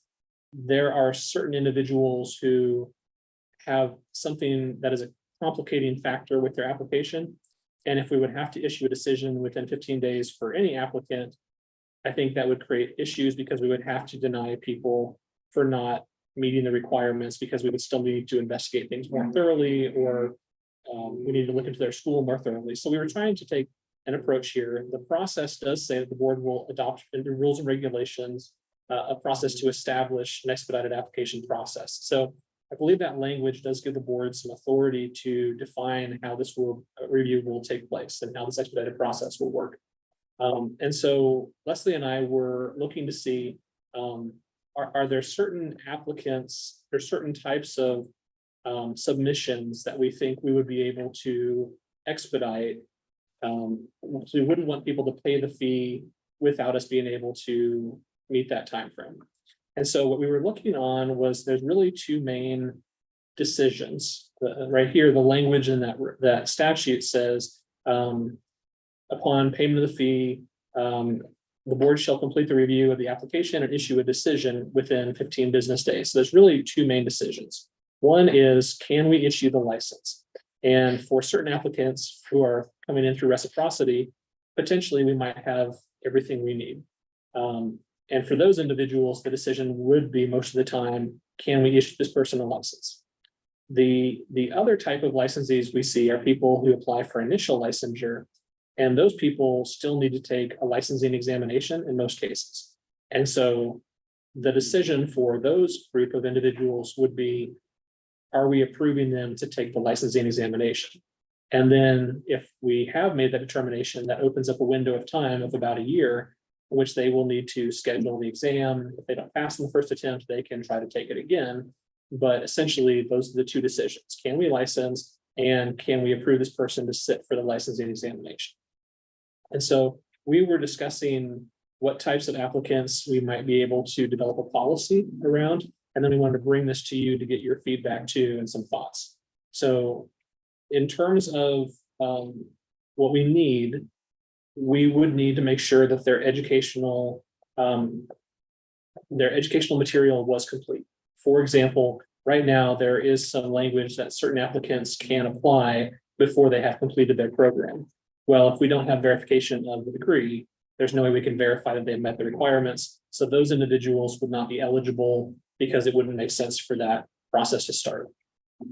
there are certain individuals who have something that is a complicating factor with their application. And if we would have to issue a decision within 15 days for any applicant, I think that would create issues because we would have to deny people for not meeting the requirements because we would still need to investigate things more thoroughly, or we need to look into their school more thoroughly. So we were trying to take an approach here. The process does say that the board will adopt into rules and regulations a process to establish an expedited application process. So I believe that language does give the board some authority to define how this review will take place and how this expedited process will work. And so Leslie and I were looking to see, are there certain applicants or certain types of submissions that we think we would be able to expedite? So we wouldn't want people to pay the fee without us being able to meet that time frame. And so what we were looking on was there's really two main decisions. Right here, the language in that statute says, upon payment of the fee, the board shall complete the review of the application and issue a decision within 15 business days. So there's really two main decisions. One is, can we issue the license? And for certain applicants who are coming in through reciprocity, potentially we might have everything we need. And for those individuals, the decision would be most of the time, can we issue this person a license? The other type of licensees we see are people who apply for initial licensure, and those people still need to take a licensing examination in most cases. And so the decision for those group of individuals would be, are we approving them to take the licensing examination? And then if we have made that determination, that opens up a window of time of about a year, in which they will need to schedule the exam. If they don't pass in the first attempt, they can try to take it again. But essentially, those are the two decisions. Can we license, and can we approve this person to sit for the licensing examination? And so we were discussing what types of applicants we might be able to develop a policy around. And then we wanted to bring this to you to get your feedback too and some thoughts. So in terms of what we need, we would need to make sure that their educational material was complete. For example, right now, there is some language that certain applicants can apply before they have completed their program. Well, if we don't have verification of the degree, there's no way we can verify that they've met the requirements. So those individuals would not be eligible because it wouldn't make sense for that process to start.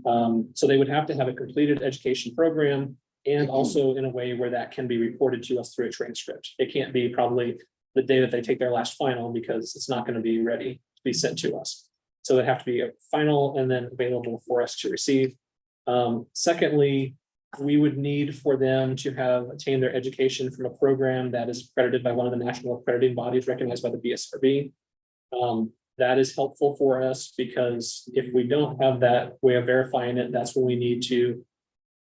So they would have to have a completed education program, and also in a way where that can be reported to us through a transcript. It can't be probably the day that they take their last final, because it's not going to be ready to be sent to us. So it have to be a final and then available for us to receive. Secondly, we would need for them to have attained their education from a program that is accredited by one of the national accrediting bodies recognized by the BSRB. That is helpful for us, because if we don't have that way of verifying it, that's when we need to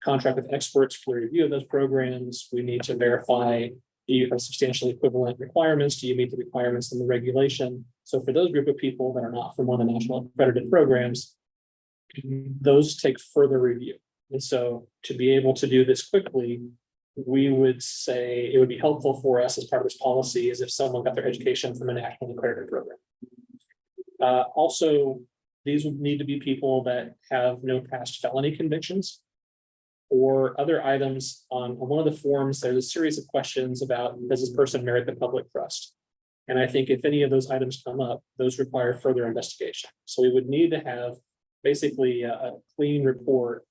contract with experts for the review of those programs. We need to verify, do you have substantially equivalent requirements? Do you meet the requirements in the regulation? So for those group of people that are not from one of the national accredited programs, those take further review. And so to be able to do this quickly, we would say it would be helpful for us as part of this policy is if someone got their education from a national accredited program. Also, These would need to be people that have no past felony convictions or other items on one of the forms. There's a series of questions about, does this person merit the public trust? And I think if any of those items come up, those require further investigation. So we would need to have basically a clean report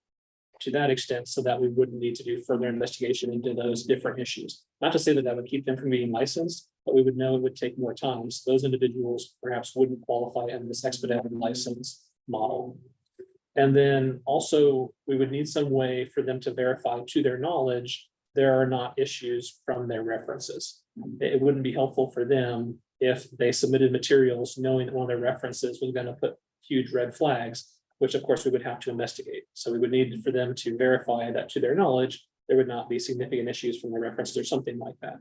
to that extent so that we wouldn't need to do further investigation into those different issues. Not to say that that would keep them from being licensed, but we would know it would take more time. So those individuals perhaps wouldn't qualify in this expedited license model. And then also we would need some way for them to verify to their knowledge there are not issues from their references. It wouldn't be helpful for them if they submitted materials knowing that one of their references was going to put huge red flags, which of course we would have to investigate. So we would need for them to verify that to their knowledge, there would not be significant issues from the references or something like that.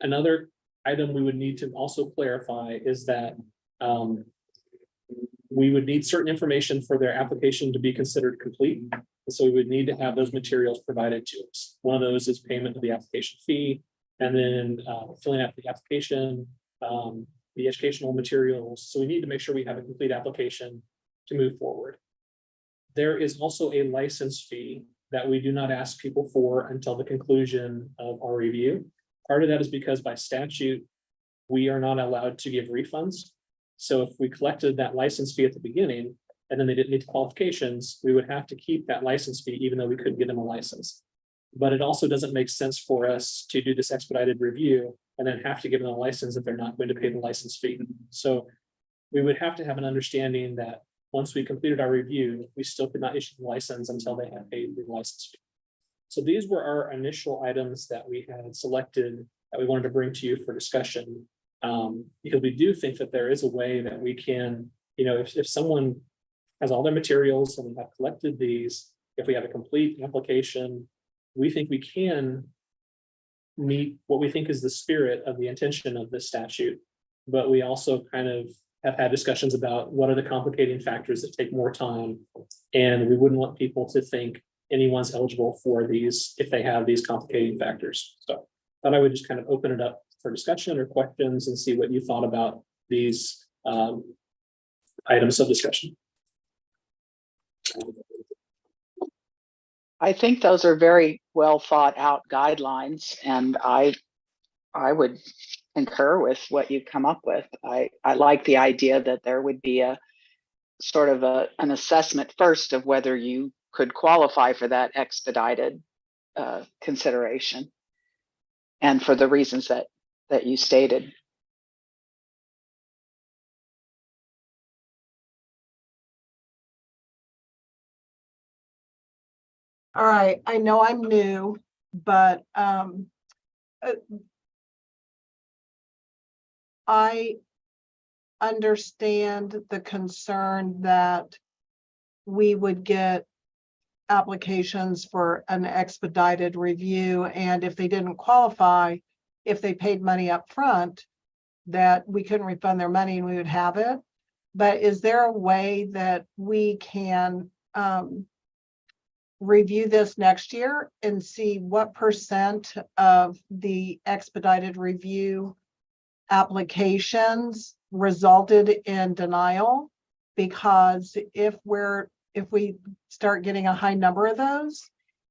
Another item we would need to also clarify is that we would need certain information for their application to be considered complete. So we would need to have those materials provided to us. One of those is payment of the application fee, and then filling out the application, the educational materials. So we need to make sure we have a complete application to move forward. There is also a license fee that we do not ask people for until the conclusion of our review. Part of that is because by statute, we are not allowed to give refunds. So if we collected that license fee at the beginning, and then they didn't meet the qualifications, we would have to keep that license fee, even though we couldn't get them a license. But it also doesn't make sense for us to do this expedited review and then have to give them a license if they're not going to pay the license fee. So we would have to have an understanding that once we completed our review, we still could not issue the license until they had paid the license fee. So these were our initial items that we had selected that we wanted to bring to you for discussion. Because we do think that there is a way that we can, if someone has all their materials and we have collected these, if we have a complete application, we think we can meet what we think is the spirit of the intention of this statute. But we also kind of have had discussions about what are the complicating factors that take more time. And we wouldn't want people to think anyone's eligible for these if they have these complicating factors. So I thought I would just kind of open it up for discussion or questions and see what you thought about these items of discussion. I think those are very well thought out guidelines, and I would concur with what you come up with. I like the idea that there would be a sort of an assessment first of whether you could qualify for that expedited consideration, and for the reasons that you stated. All right, I know I'm new, but I understand the concern that we would get applications for an expedited review, and if they didn't qualify, if they paid money up front, that we couldn't refund their money and we would have it. But is there a way that we can review this next year and see what % of the expedited review applications resulted in denial? Because if we start getting a high number of those,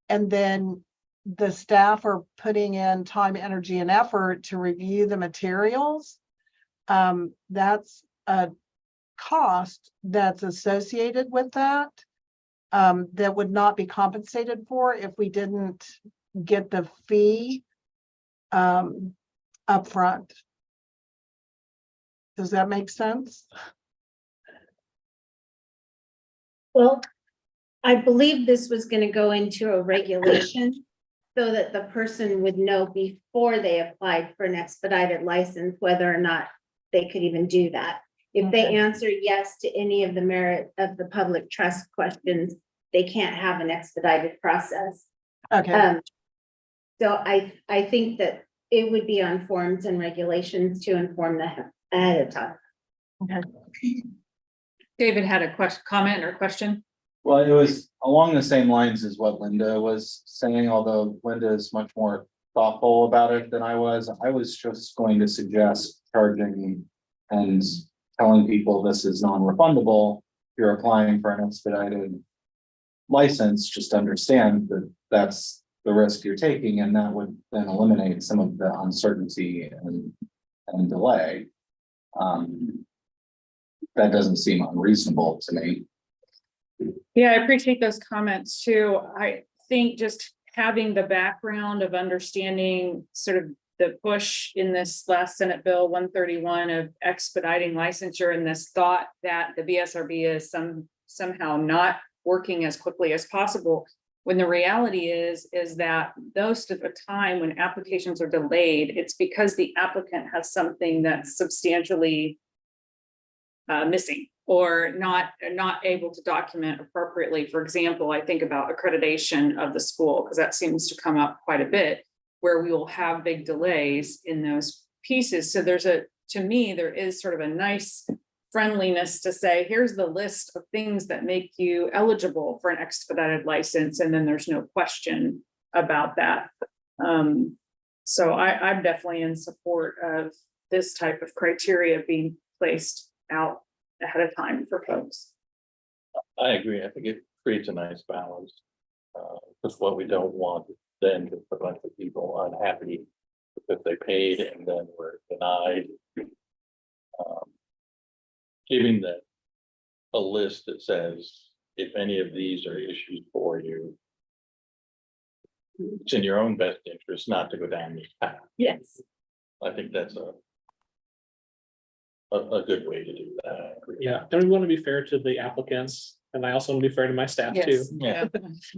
and then the staff are putting in time, energy, and effort to review the materials, that's a cost that's associated with that. That would not be compensated for if we didn't get the fee upfront. Does that make sense? Well, I believe this was going to go into a regulation so that the person would know before they applied for an expedited license whether or not they could even do that. If they answer yes to any of the merit of the public trust questions, they can't have an expedited process. Okay. So I think that it would be on forms and regulations to inform them ahead of time. Okay. David had a comment or question. Well, it was along the same lines as what Linda was saying, although Linda is much more thoughtful about it than I was. I was just going to suggest charging and telling people this is non-refundable, if you're applying for an expedited license, just understand that that's the risk you're taking, and that would then eliminate some of the uncertainty and delay. That doesn't seem unreasonable to me. Yeah, I appreciate those comments too. I think just having the background of understanding sort of the push in this last Senate Bill 131 of expediting licensure, and this thought that the BSRB is somehow not working as quickly as possible, when the reality is that most of the time when applications are delayed, it's because the applicant has something that's substantially missing or not able to document appropriately. For example, I think about accreditation of the school, because that seems to come up quite a bit, where we will have big delays in those pieces. So to me, there is sort of a nice friendliness to say, here's the list of things that make you eligible for an expedited license, and then there's no question about that. So I'm definitely in support of this type of criteria being placed out ahead of time for folks. I agree. I think it creates a nice balance. Because what we don't want is then to put a bunch of people unhappy because they paid and then were denied. Giving that a list that says, if any of these are issues for you, it's in your own best interest not to go down this path. Yes. I think that's a good way to do that. I agree. Yeah, and we want to be fair to the applicants, and I also want to be fair to my staff too. Yeah.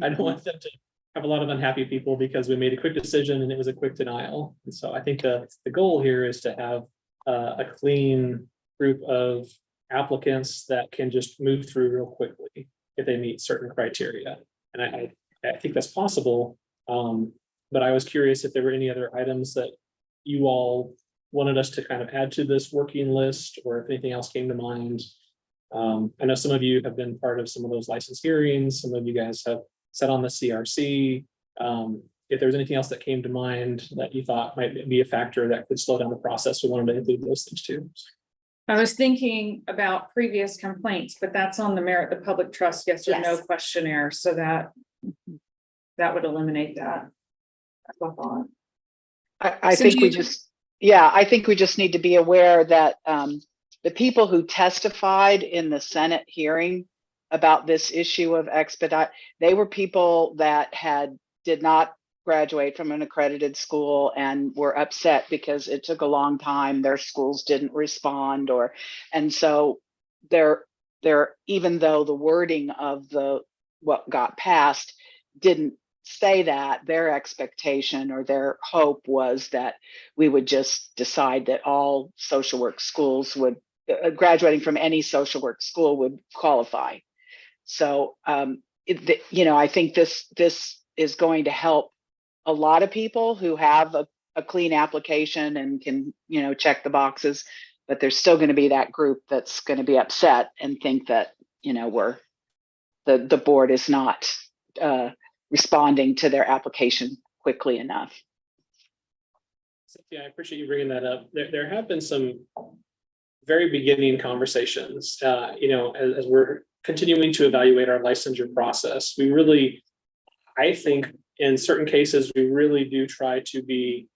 I don't want them to have a lot of unhappy people because we made a quick decision and it was a quick denial. And so I think the goal here is to have a clean group of applicants that can just move through real quickly if they meet certain criteria. And I think that's possible. But I was curious if there were any other items that you all wanted us to kind of add to this working list, or if anything else came to mind. I know some of you have been part of some of those license hearings. Some of you guys have sat on the CRC. If there was anything else that came to mind that you thought might be a factor that could slow down the process, we wanted to include those things too. I was thinking about previous complaints, but that's on the merit, the public trust yes or no Yes. questionnaire, so that would eliminate that. That's my thought. I think we Cindy? just, yeah, I think we just need to be aware that the people who testified in the Senate hearing about this issue of expedite, they were people that did not graduate from an accredited school and were upset because it took a long time, their schools didn't respond, and so they're even though the wording of what got passed didn't say that, their expectation or their hope was that we would just decide that all social work schools would graduating from any social work school would qualify. So I think this is going to help a lot of people who have a clean application and can check the boxes, but there's still going to be that group that's going to be upset and think that the board is not responding to their application quickly enough. Cynthia, I appreciate you bringing that up. There have been some very beginning conversations, as we're continuing to evaluate our licensure process. We really, I think in certain cases, we really do try to be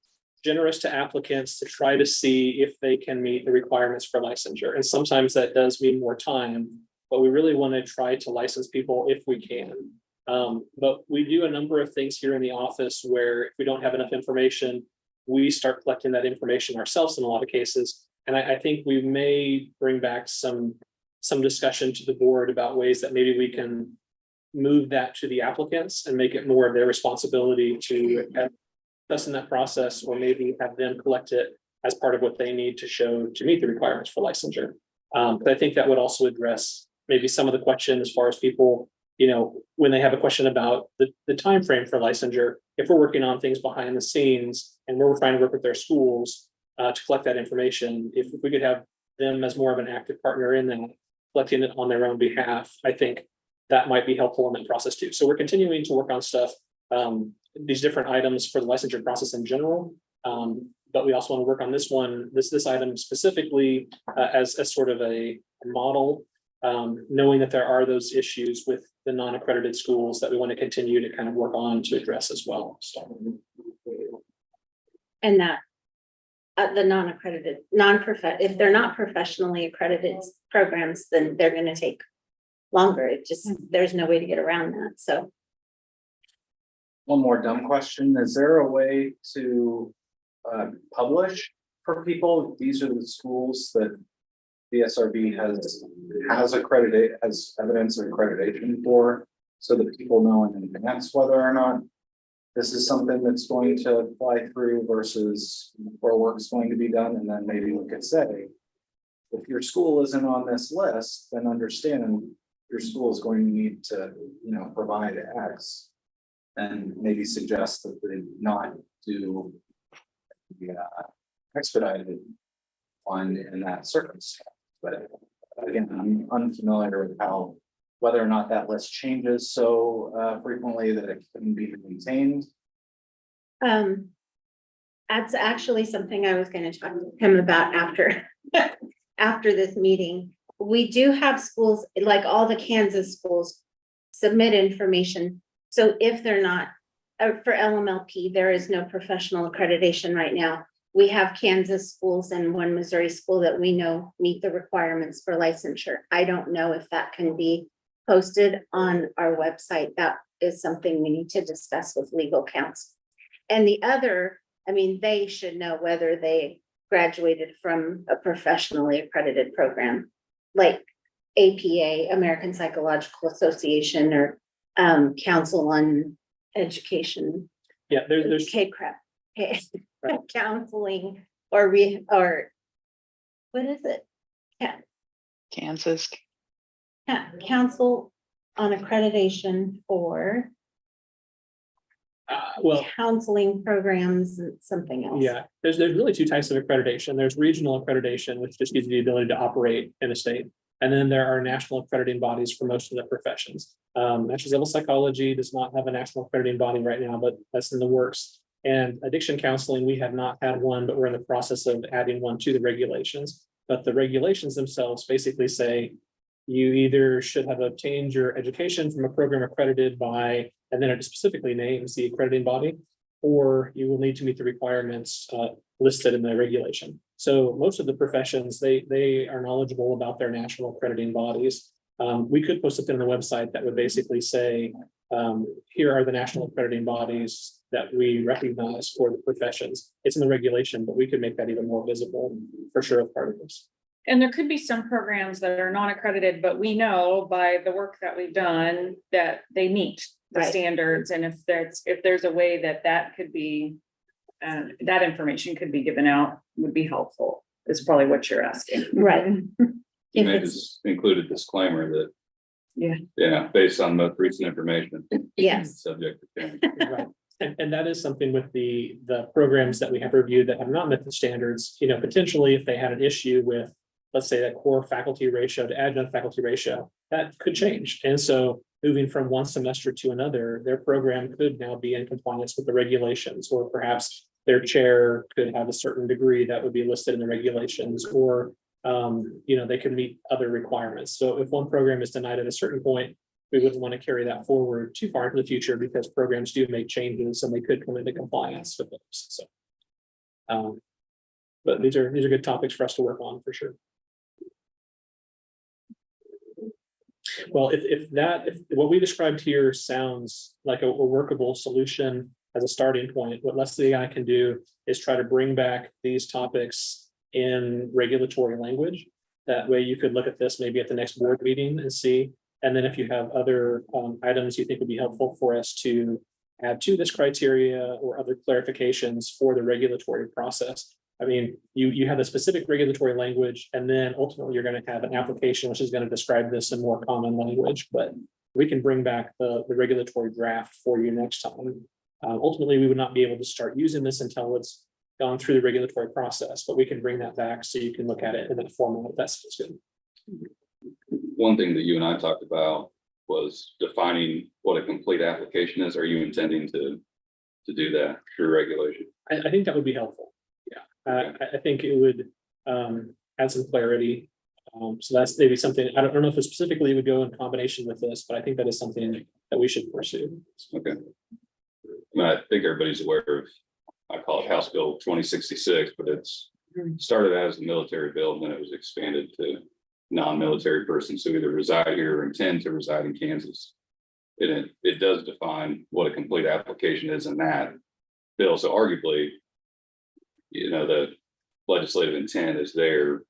generous to applicants to try to see if they can meet the requirements for licensure. And sometimes that does mean more time, but we really want to try to license people if we can. But we do a number of things here in the office where if we don't have enough information, we start collecting that information ourselves in a lot of cases. And I think we may bring back some discussion to the board about ways that maybe we can move that to the applicants and make it more of their responsibility to have us in that process, or maybe have them collect it as part of what they need to show to meet the requirements for licensure. But I think that would also address maybe some of the questions as far as people, when they have a question about the time frame for licensure, if we're working on things behind the scenes and we're trying to work with their schools to collect that information, if we could have them as more of an active partner in that, collecting it on their own behalf, I think that might be helpful in that process too. So we're continuing to work on stuff, these different items for the licensure process in general. but we also want to work on this one, this item specifically as sort of a model, knowing that there are those issues with the non-accredited schools that we want to continue to kind of work on to address as well. So, And that the non-accredited, if they're not professionally accredited programs, then they're gonna take longer. It just, there's no way to get around that, so. One more dumb question. Is there a way to publish for people? These are the schools that BSRB has evidence of accreditation for, so that people know in advance whether or not this is something that's going to fly through versus where work is going to be done. And then maybe we could say, if your school isn't on this list, then understand your school is going to need to, provide X. And maybe suggest that they not do the expedited fund in that circumstance. But again, I'm unfamiliar with whether or not that list changes so frequently that it can be maintained. That's actually something I was gonna talk to him about after, after this meeting. We do have schools, like all the Kansas schools, submit information. So if they're not, for LMLP, there is no professional accreditation right now. We have Kansas schools and one Missouri school that we know meet the requirements for licensure. I don't know if that can be posted on our website. That is something we need to discuss with legal counsel. And the other, I mean, they should know whether they graduated from a professionally accredited program, like APA, American Psychological Association, or Council on Education. yeah, there's KCREP, Right. counseling, or what is it? Kansas. Council on Accreditation for well, counseling programs and something else. yeah, there's really two types of accreditation. There's regional accreditation, which just gives you the ability to operate in a state. And then there are national accrediting bodies for most of the professions. Master's level psychology does not have a national accrediting body right now, but that's in the works. And addiction counseling, we have not had one, but we're in the process of adding one to the regulations. But the regulations themselves basically say you either should have obtained your education from a program accredited by, and then it specifically names the accrediting body, or you will need to meet the requirements listed in the regulation. So most of the professions, they are knowledgeable about their national accrediting bodies. We could post something on the website that would basically say, here are the national accrediting bodies that we recognize for the professions. It's in the regulation, but we could make that even more visible for sure as part of this. And there could be some programs that are non-accredited, but we know by the work that we've done that they meet the Right. standards. And if there's a way that could be, that information could be given out, would be helpful, is probably what you're asking. Right. You If may it's- just include a disclaimer that. Yeah. Yeah, based on most recent information. Yes. Subject to change. Right. And that is something with the programs that we have reviewed that have not met the standards, potentially if they had an issue with, let's say, that core faculty ratio to adjunct faculty ratio, that could change. And so moving from one semester to another, their program could now be in compliance with the regulations, or perhaps their chair could have a certain degree that would be listed in the regulations, or they could meet other requirements. So if one program is denied at a certain point, we wouldn't want to carry that forward too far into the future, because programs do make changes and they could come into compliance with those. So, but these are good topics for us to work on for sure. Well, if what we described here sounds like a workable solution as a starting point, what Leslie and I can do is try to bring back these topics in regulatory language. That way you could look at this maybe at the next board meeting and see. And then if you have other items you think would be helpful for us to add to this criteria, or other clarifications for the regulatory process. I mean, you have a specific regulatory language, and then ultimately you're going to have an application which is going to describe this in more common language, but we can bring back the regulatory draft for you next time. Ultimately, we would not be able to start using this until it's gone through the regulatory process, but we can bring that back so you can look at it in that format. That's good. One thing that you and I talked about was defining what a complete application is. Are you intending to do that through regulation? I think that would be helpful. Yeah. I think it would add some clarity. So that's maybe something, I don't know if it specifically would go in combination with this, but I think that is something that we should pursue. Okay. I think everybody's aware of, I call it House Bill 2066, but it's started as a military bill, and then it was expanded to non-military persons who either reside here or intend to reside in Kansas. It does define what a complete application is in that bill. So arguably, the legislative intent is there.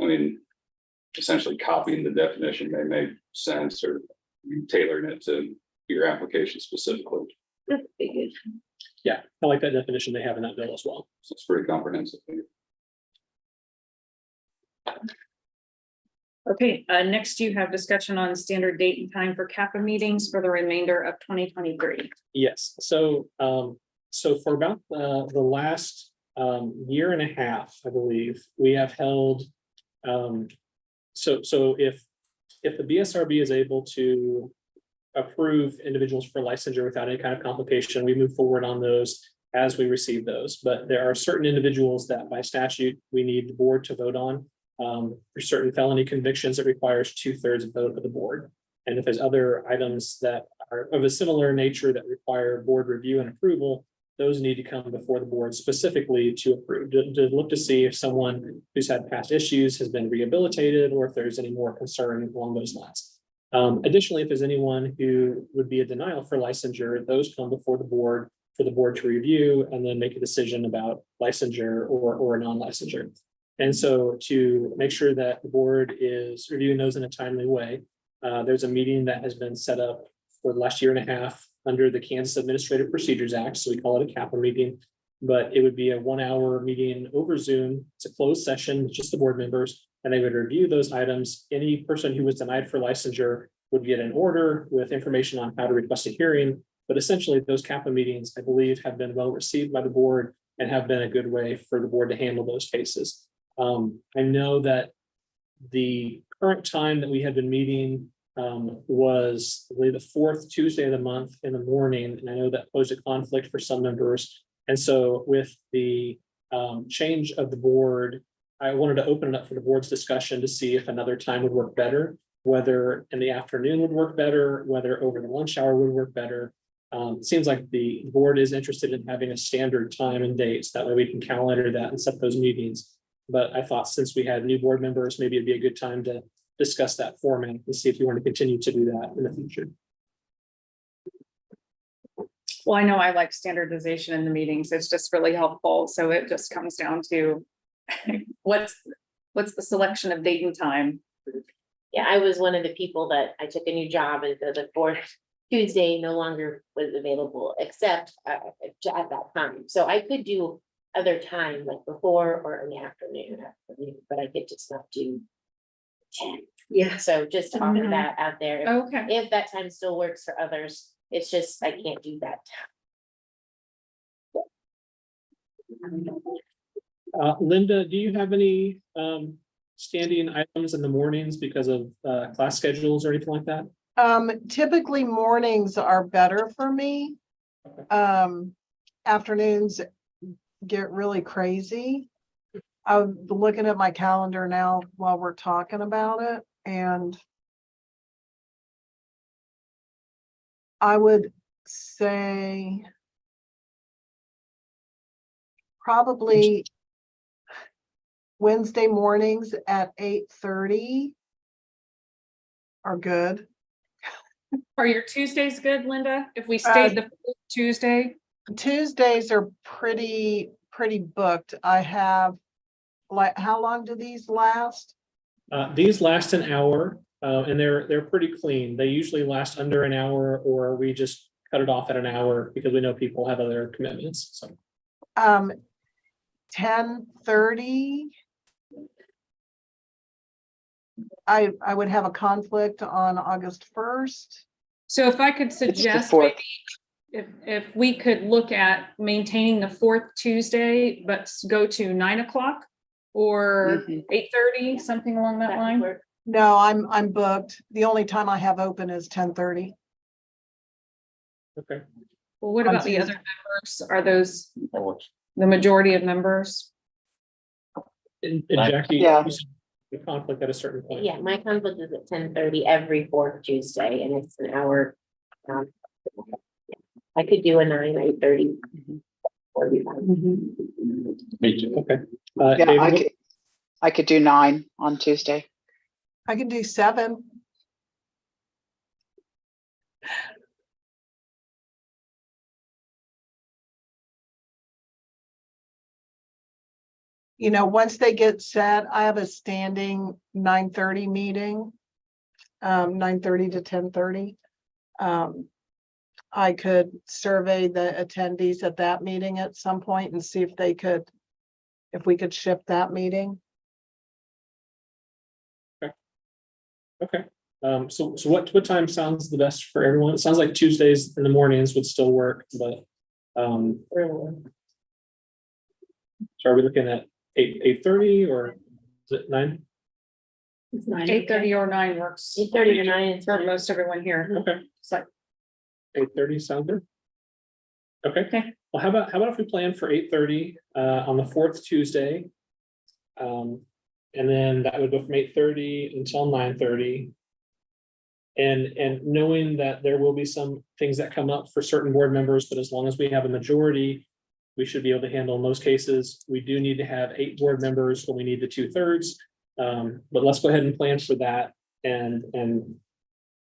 I mean, essentially copying the definition may make sense, or tailoring it to your application specifically. Yeah, I like that definition they have in that bill as well. So it's pretty comprehensive. Okay, next you have discussion on standard date and time for CAPA meetings for the remainder of 2023. Yes, so for about the last year and a half, I believe, we have held so if the BSRB is able to approve individuals for licensure without any kind of complication, we move forward on those as we receive those. But there are certain individuals that by statute, we need the board to vote on. For certain felony convictions, it requires 2/3 vote of the board. And if there's other items that are of a similar nature that require board review and approval, those need to come before the board specifically to approve, to look to see if someone who's had past issues has been rehabilitated, or if there's any more concern along those lines. Additionally, if there's anyone who would be a denial for licensure, those come before the board for the board to review and then make a decision about licensure or non-licensure. And so to make sure that the board is reviewing those in a timely way, there's a meeting that has been set up for the last year and a half under the Kansas Administrative Procedures Act. So we call it a CAPA meeting, but it would be a 1-hour meeting over Zoom. It's a closed session, just the board members, and they would review those items. Any person who was denied for licensure would get an order with information on how to request a hearing. But essentially those CAPA meetings, I believe, have been well received by the board and have been a good way for the board to handle those cases. I know that the current time that we had been meeting was, I believe, the 4th Tuesday of the month in the morning. And I know that posed a conflict for some members. And so with the change of the board, I wanted to open it up for the board's discussion to see if another time would work better, whether in the afternoon would work better, whether over the lunch hour would work better. It seems like the board is interested in having a standard time and dates. That way we can calendar that and set those meetings. But I thought since we had new board members, maybe it'd be a good time to discuss that format and see if you want to continue to do that in the future. Well, I know I like standardization in the meetings. It's just really helpful. So it just comes down to what's the selection of date and time. Yeah, I was one of the people that I took a new job and the 4th Tuesday no longer was available except at that time. So I could do other time like before or in the afternoon, but I could just not do 10. Yeah. So just talking that out there. Okay. If that time still works for others, it's just I can't do that. Linda, do you have any standing items in the mornings because of class schedules or anything like that? Typically mornings are better for me. Afternoons get really crazy. I'm looking at my calendar now while we're talking about it, and I would say probably Wednesday mornings at 8:30 are good. Are your Tuesdays good, Linda? If we stayed the first Tuesday? Tuesdays are pretty booked. I have, like, how long do these last? These last an hour, and they're pretty clean. They usually last under an hour, or we just cut it off at an hour because we know people have other commitments. So 10:30. I would have a conflict on August 1st. So if I could suggest maybe if we could look at maintaining the 4th Tuesday, but go to 9 o'clock or 8:30, something along that line. No, I'm booked. The only time I have open is 10:30. Okay. Well, what about the other members? Are those? The majority of members. And Jackie, Yeah. you said the conflict at a certain point. Yeah, my conflict is at 10:30 every fourth Tuesday, and it's an hour. I could do a 9, 8:30. Me too. Okay. Yeah, David, I could do 9 on Tuesday. I can do 7. You know, once they get set, I have a standing 9:30 meeting. 9:30 to 10:30. I could survey the attendees at that meeting at some point and see if we could shift that meeting. okay. So what time sounds the best for everyone? It sounds like Tuesdays in the mornings would still work, but so are we looking at 8:30 or is it 9? 8:30 or 9 works. 8:30 to 9 is For fine. most everyone here. Okay. So 8:30 sound good? Okay. Okay. Well, how about if we plan for 8:30 on the fourth Tuesday? And then that would go from 8:30 until 9:30. And knowing that there will be some things that come up for certain board members, but as long as we have a majority, we should be able to handle in most cases. We do need to have 8 board members when we need the 2/3. But let's go ahead and plan for that and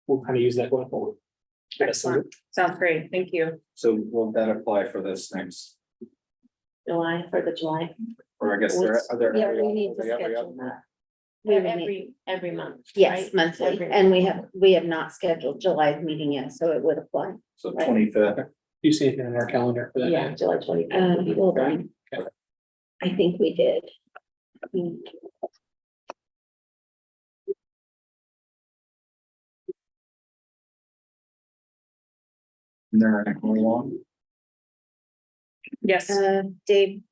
we'll kind of use that going forward. excellent. Sounds great. Thank you. So will that apply for this next, July, for the July. or I guess there are there? Yeah, we need to schedule that. We would need- Every month. Yes, right? monthly, Every and month. we have not scheduled July's meeting yet, so it would apply. So Right. 25th. Do you see anything on our calendar for that? Yeah, July 25th. Hold on. Okay. I think we did. They're going along. Yes. Dave,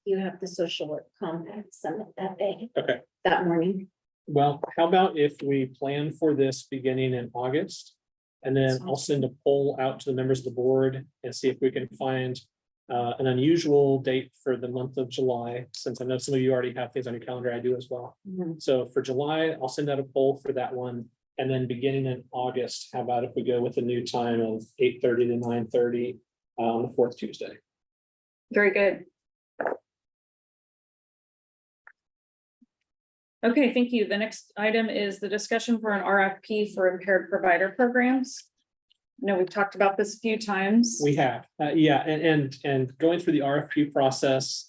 you have the social work compact summit that day, Okay. that morning. Well, how about if we plan for this beginning in August? And then I'll send a poll out to the members of the board and see if we can find an unusual date for the month of July, since I know some of you already have things on your calendar, I do as well. Mhm. So for July, I'll send out a poll for that one. And then beginning in August, how about if we go with a new time of 8:30 to 9:30 on the fourth Tuesday? Very good. Okay, thank you. The next item is the discussion for an RFP for impaired provider programs. I know we've talked about this a few times. We have, yeah, and going through the RFP process,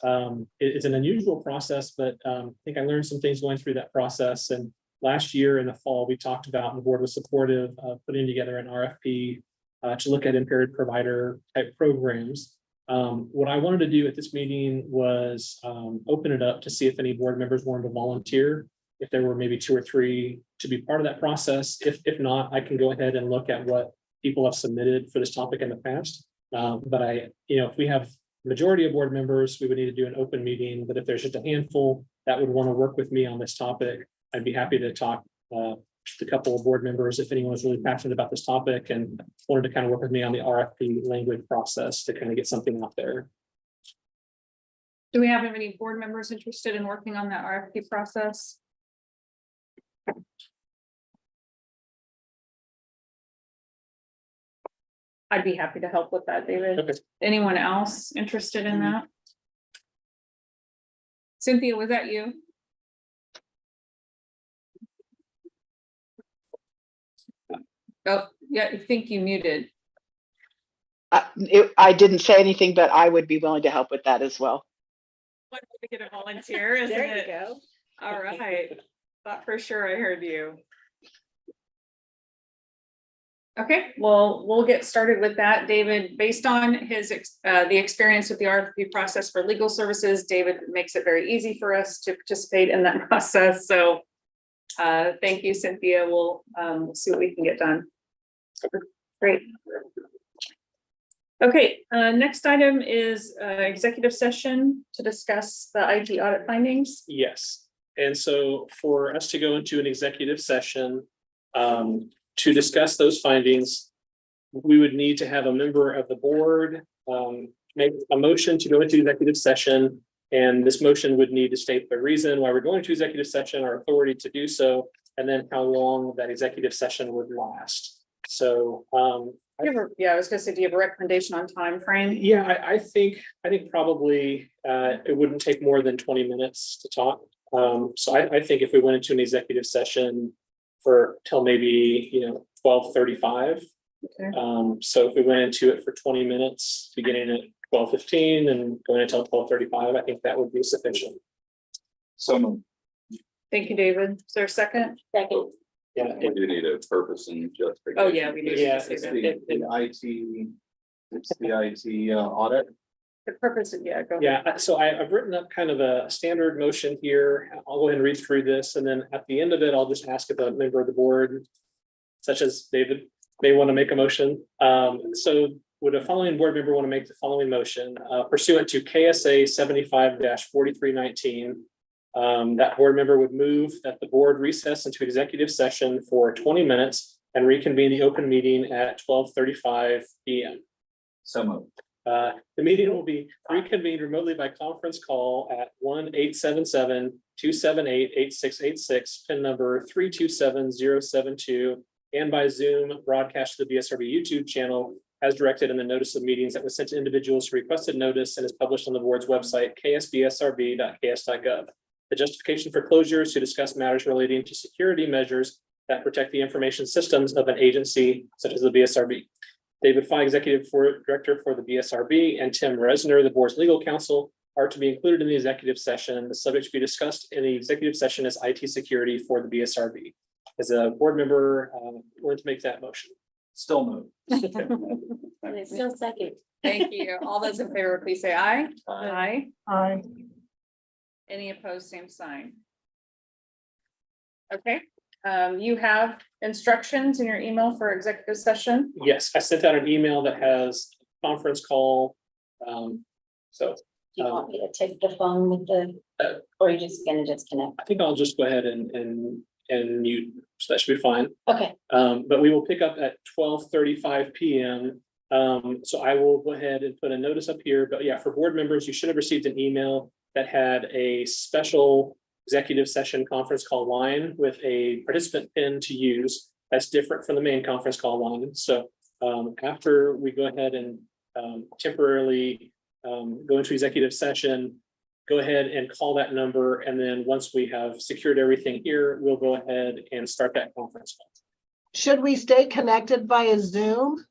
it's an unusual process, but I think I learned some things going through that process. And last year in the fall, we talked about, and the board was supportive of putting together an RFP to look at impaired provider type programs. What I wanted to do at this meeting was open it up to see if any board members wanted to volunteer. If there were maybe 2 or 3 to be part of that process. If not, I can go ahead and look at what people have submitted for this topic in the past. But if we have majority of board members, we would need to do an open meeting. But if there's just a handful that would want to work with me on this topic, I'd be happy to talk to a couple of board members if anyone was really passionate about this topic and wanted to kind of work with me on the RFP language process to kind of get something out there. Do we have any board members interested in working on that RFP process? I'd be happy to help with that, David. Okay. Anyone else interested in that? Cynthia, was that you? Oh, yeah, I think you muted. I didn't say anything, but I would be willing to help with that as well. One way to get a volunteer, isn't There you it? go. All right, thought for sure I heard you. Okay, well, we'll get started with that. David, based on the experience with the RFP process for legal services, David makes it very easy for us to participate in that process. So thank you, Cynthia. We'll see what we can get done. Great. Okay, next item is executive session to discuss the IT audit findings. Yes, and so for us to go into an executive session to discuss those findings, we would need to have a member of the board make a motion to go into executive session. And this motion would need to state the reason why we're going to executive session, our authority to do so, and then how long that executive session would last. So, Yeah, I was gonna say, do you have a recommendation on time frame? yeah, I think probably it wouldn't take more than 20 minutes to talk. So I think if we went into an executive session for till maybe, 12:35. So if we went into it for 20 minutes, beginning at 12:15 and going until 12:35, I think that would be sufficient. So Thank you, David. Is there a second? Second, Yeah, We do need a purpose and justification. Oh, yeah, we do. Yeah, Say it's that. the IT audit. The purpose of, yeah, go ahead. yeah. So I've written up kind of a standard motion here. I'll go ahead and read through this, and then at the end of it, I'll just ask if a member of the board, such as David, may want to make a motion. So would a following board member want to make the following motion pursuant to KSA 75-4319? That board member would move that the board recess into executive session for 20 minutes and reconvene the open meeting at 12:35 PM. So moved. The meeting will be reconvened remotely by conference call at 1-877-278-8686, PIN number 327072, and by Zoom broadcast to the BSRB YouTube channel as directed in the notice of meetings that was sent to individuals who requested notice and is published on the board's website, ksbsrb.ks.gov. The justification for closure is to discuss matters relating to security measures that protect the information systems of an agency such as the BSRB. David Fye, Executive Director for the BSRB, and Tim Resner, the board's legal counsel, are to be included in the executive session. The subject to be discussed in the executive session is IT security for the BSRB. As a board member, willing to make that motion. Still moved. still second. Thank you. All those in favor, please say aye. Aye. Aye. Any opposed, same sign. Okay, you have instructions in your email for executive session. Yes, I sent out an email that has conference call. So Do you want me to take the phone with the, or are you just gonna disconnect? I think I'll just go ahead and mute, so that should be fine. Okay, But we will pick up at 12:35 PM. So I will go ahead and put a notice up here, but yeah, for board members, you should have received an email that had a special executive session conference call line with a participant pin to use. That's different from the main conference call line. So after we go ahead and temporarily go into executive session, go ahead and call that number. And then once we have secured everything here, we'll go ahead and start that conference call. Should we stay connected via Zoom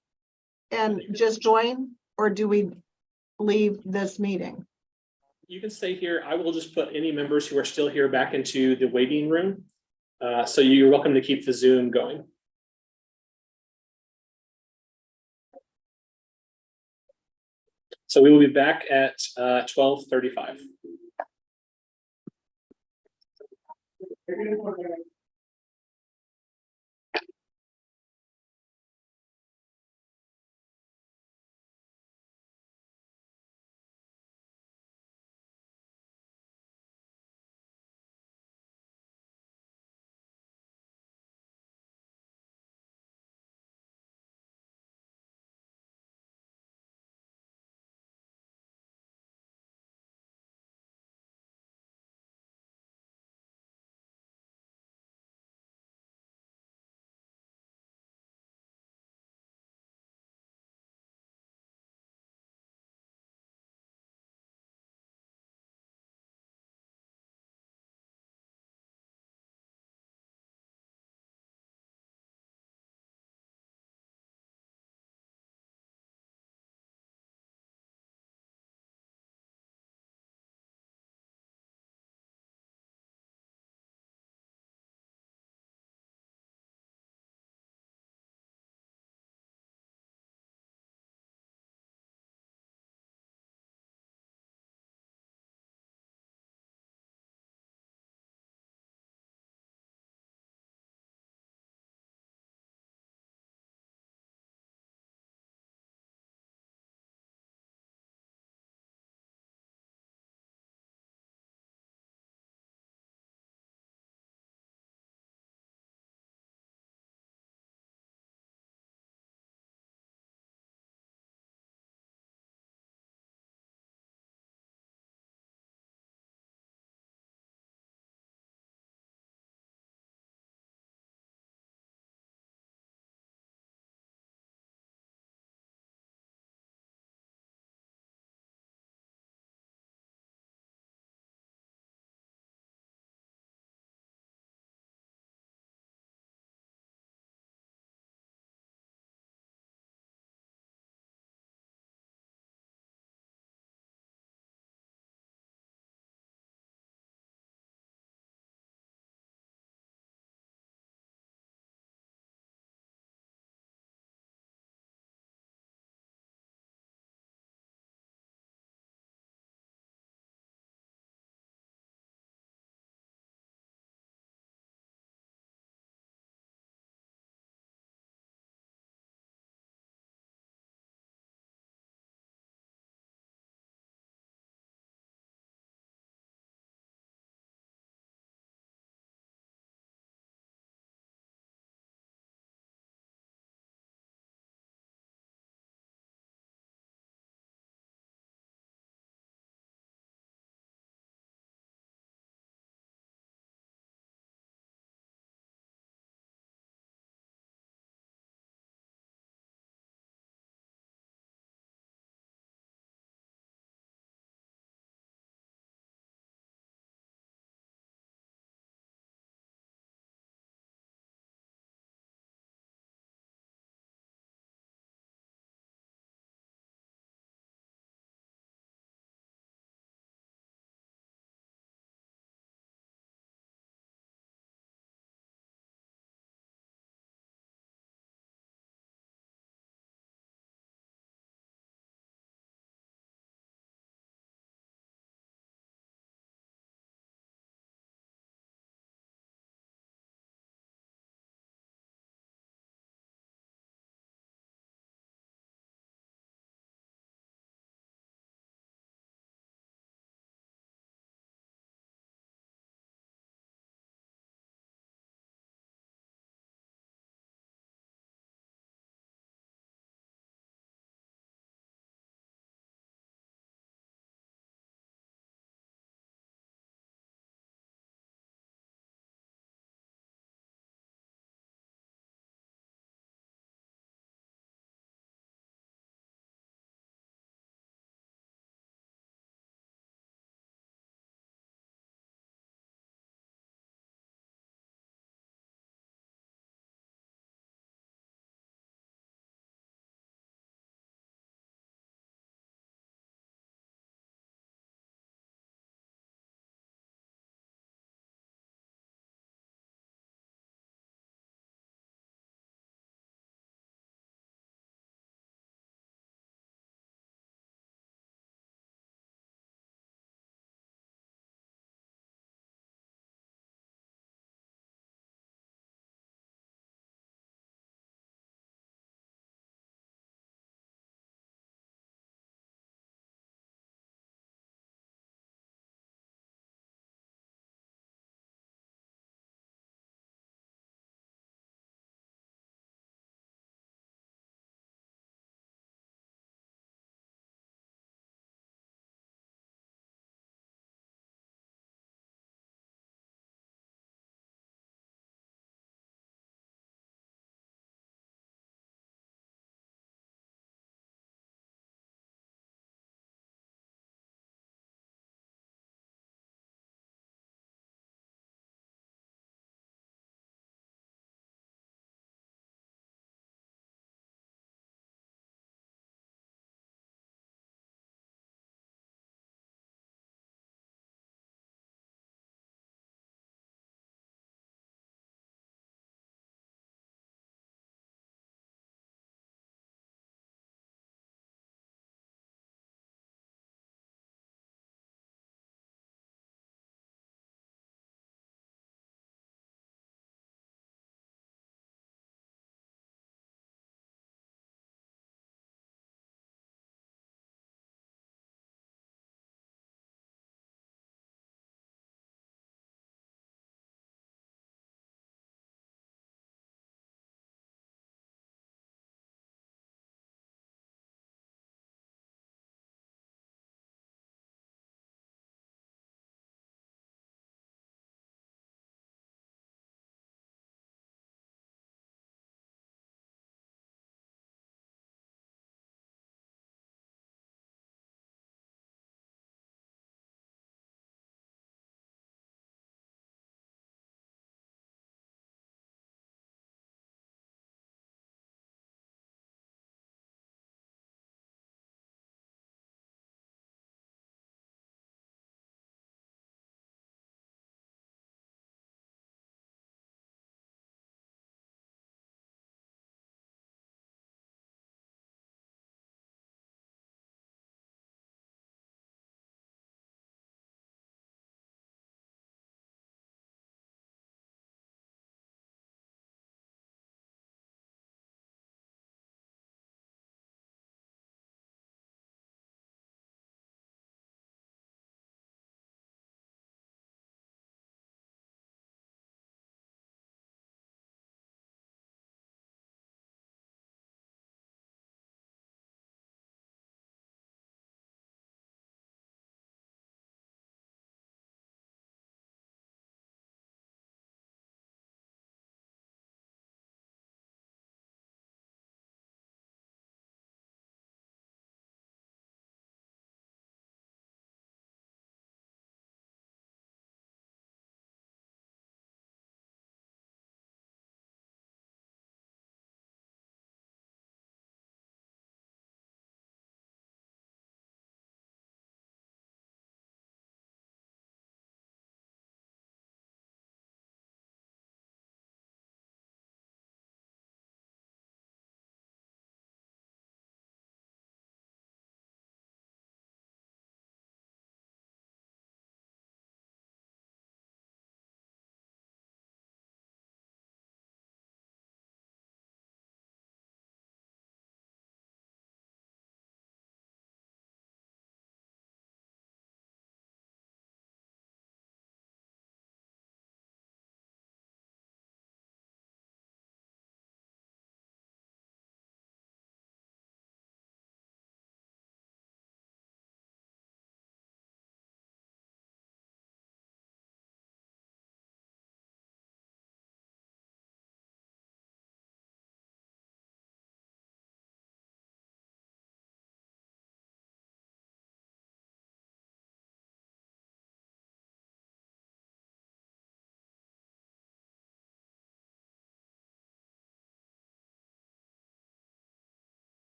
and just join, or do we leave this meeting? You can stay here. I will just put any members who are still here back into the waiting room. So you're welcome to keep the Zoom going. So we will be back at 12:35.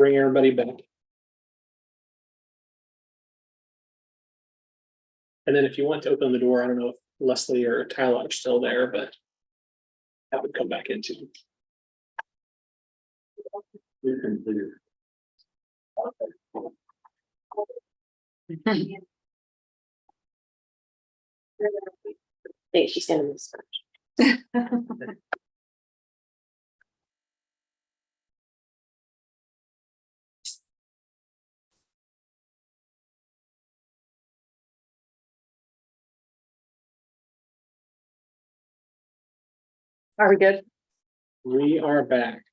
bring everybody back. And then if you want to open the door, I don't know if Leslie or Tyler are still there, but that would come back into. Think she's gonna miss. Are we good? We are back.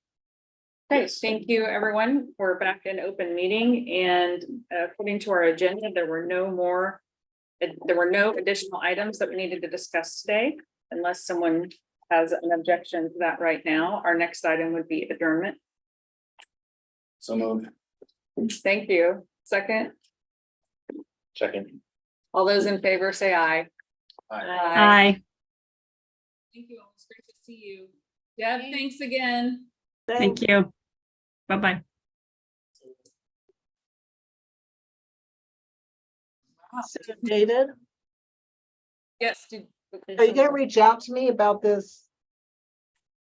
Okay, thank you, everyone. We're back in open meeting and according to our agenda, there were no additional items that we needed to discuss today. Unless someone has an objection to that right now, our next item would be adjournment. So moved. Thank you. Second, Second. all those in favor say aye. Aye. Thank you. It's great to see you. Deb, thanks again. Thank you. Bye-bye. So, David, Yes. are you gonna reach out to me about this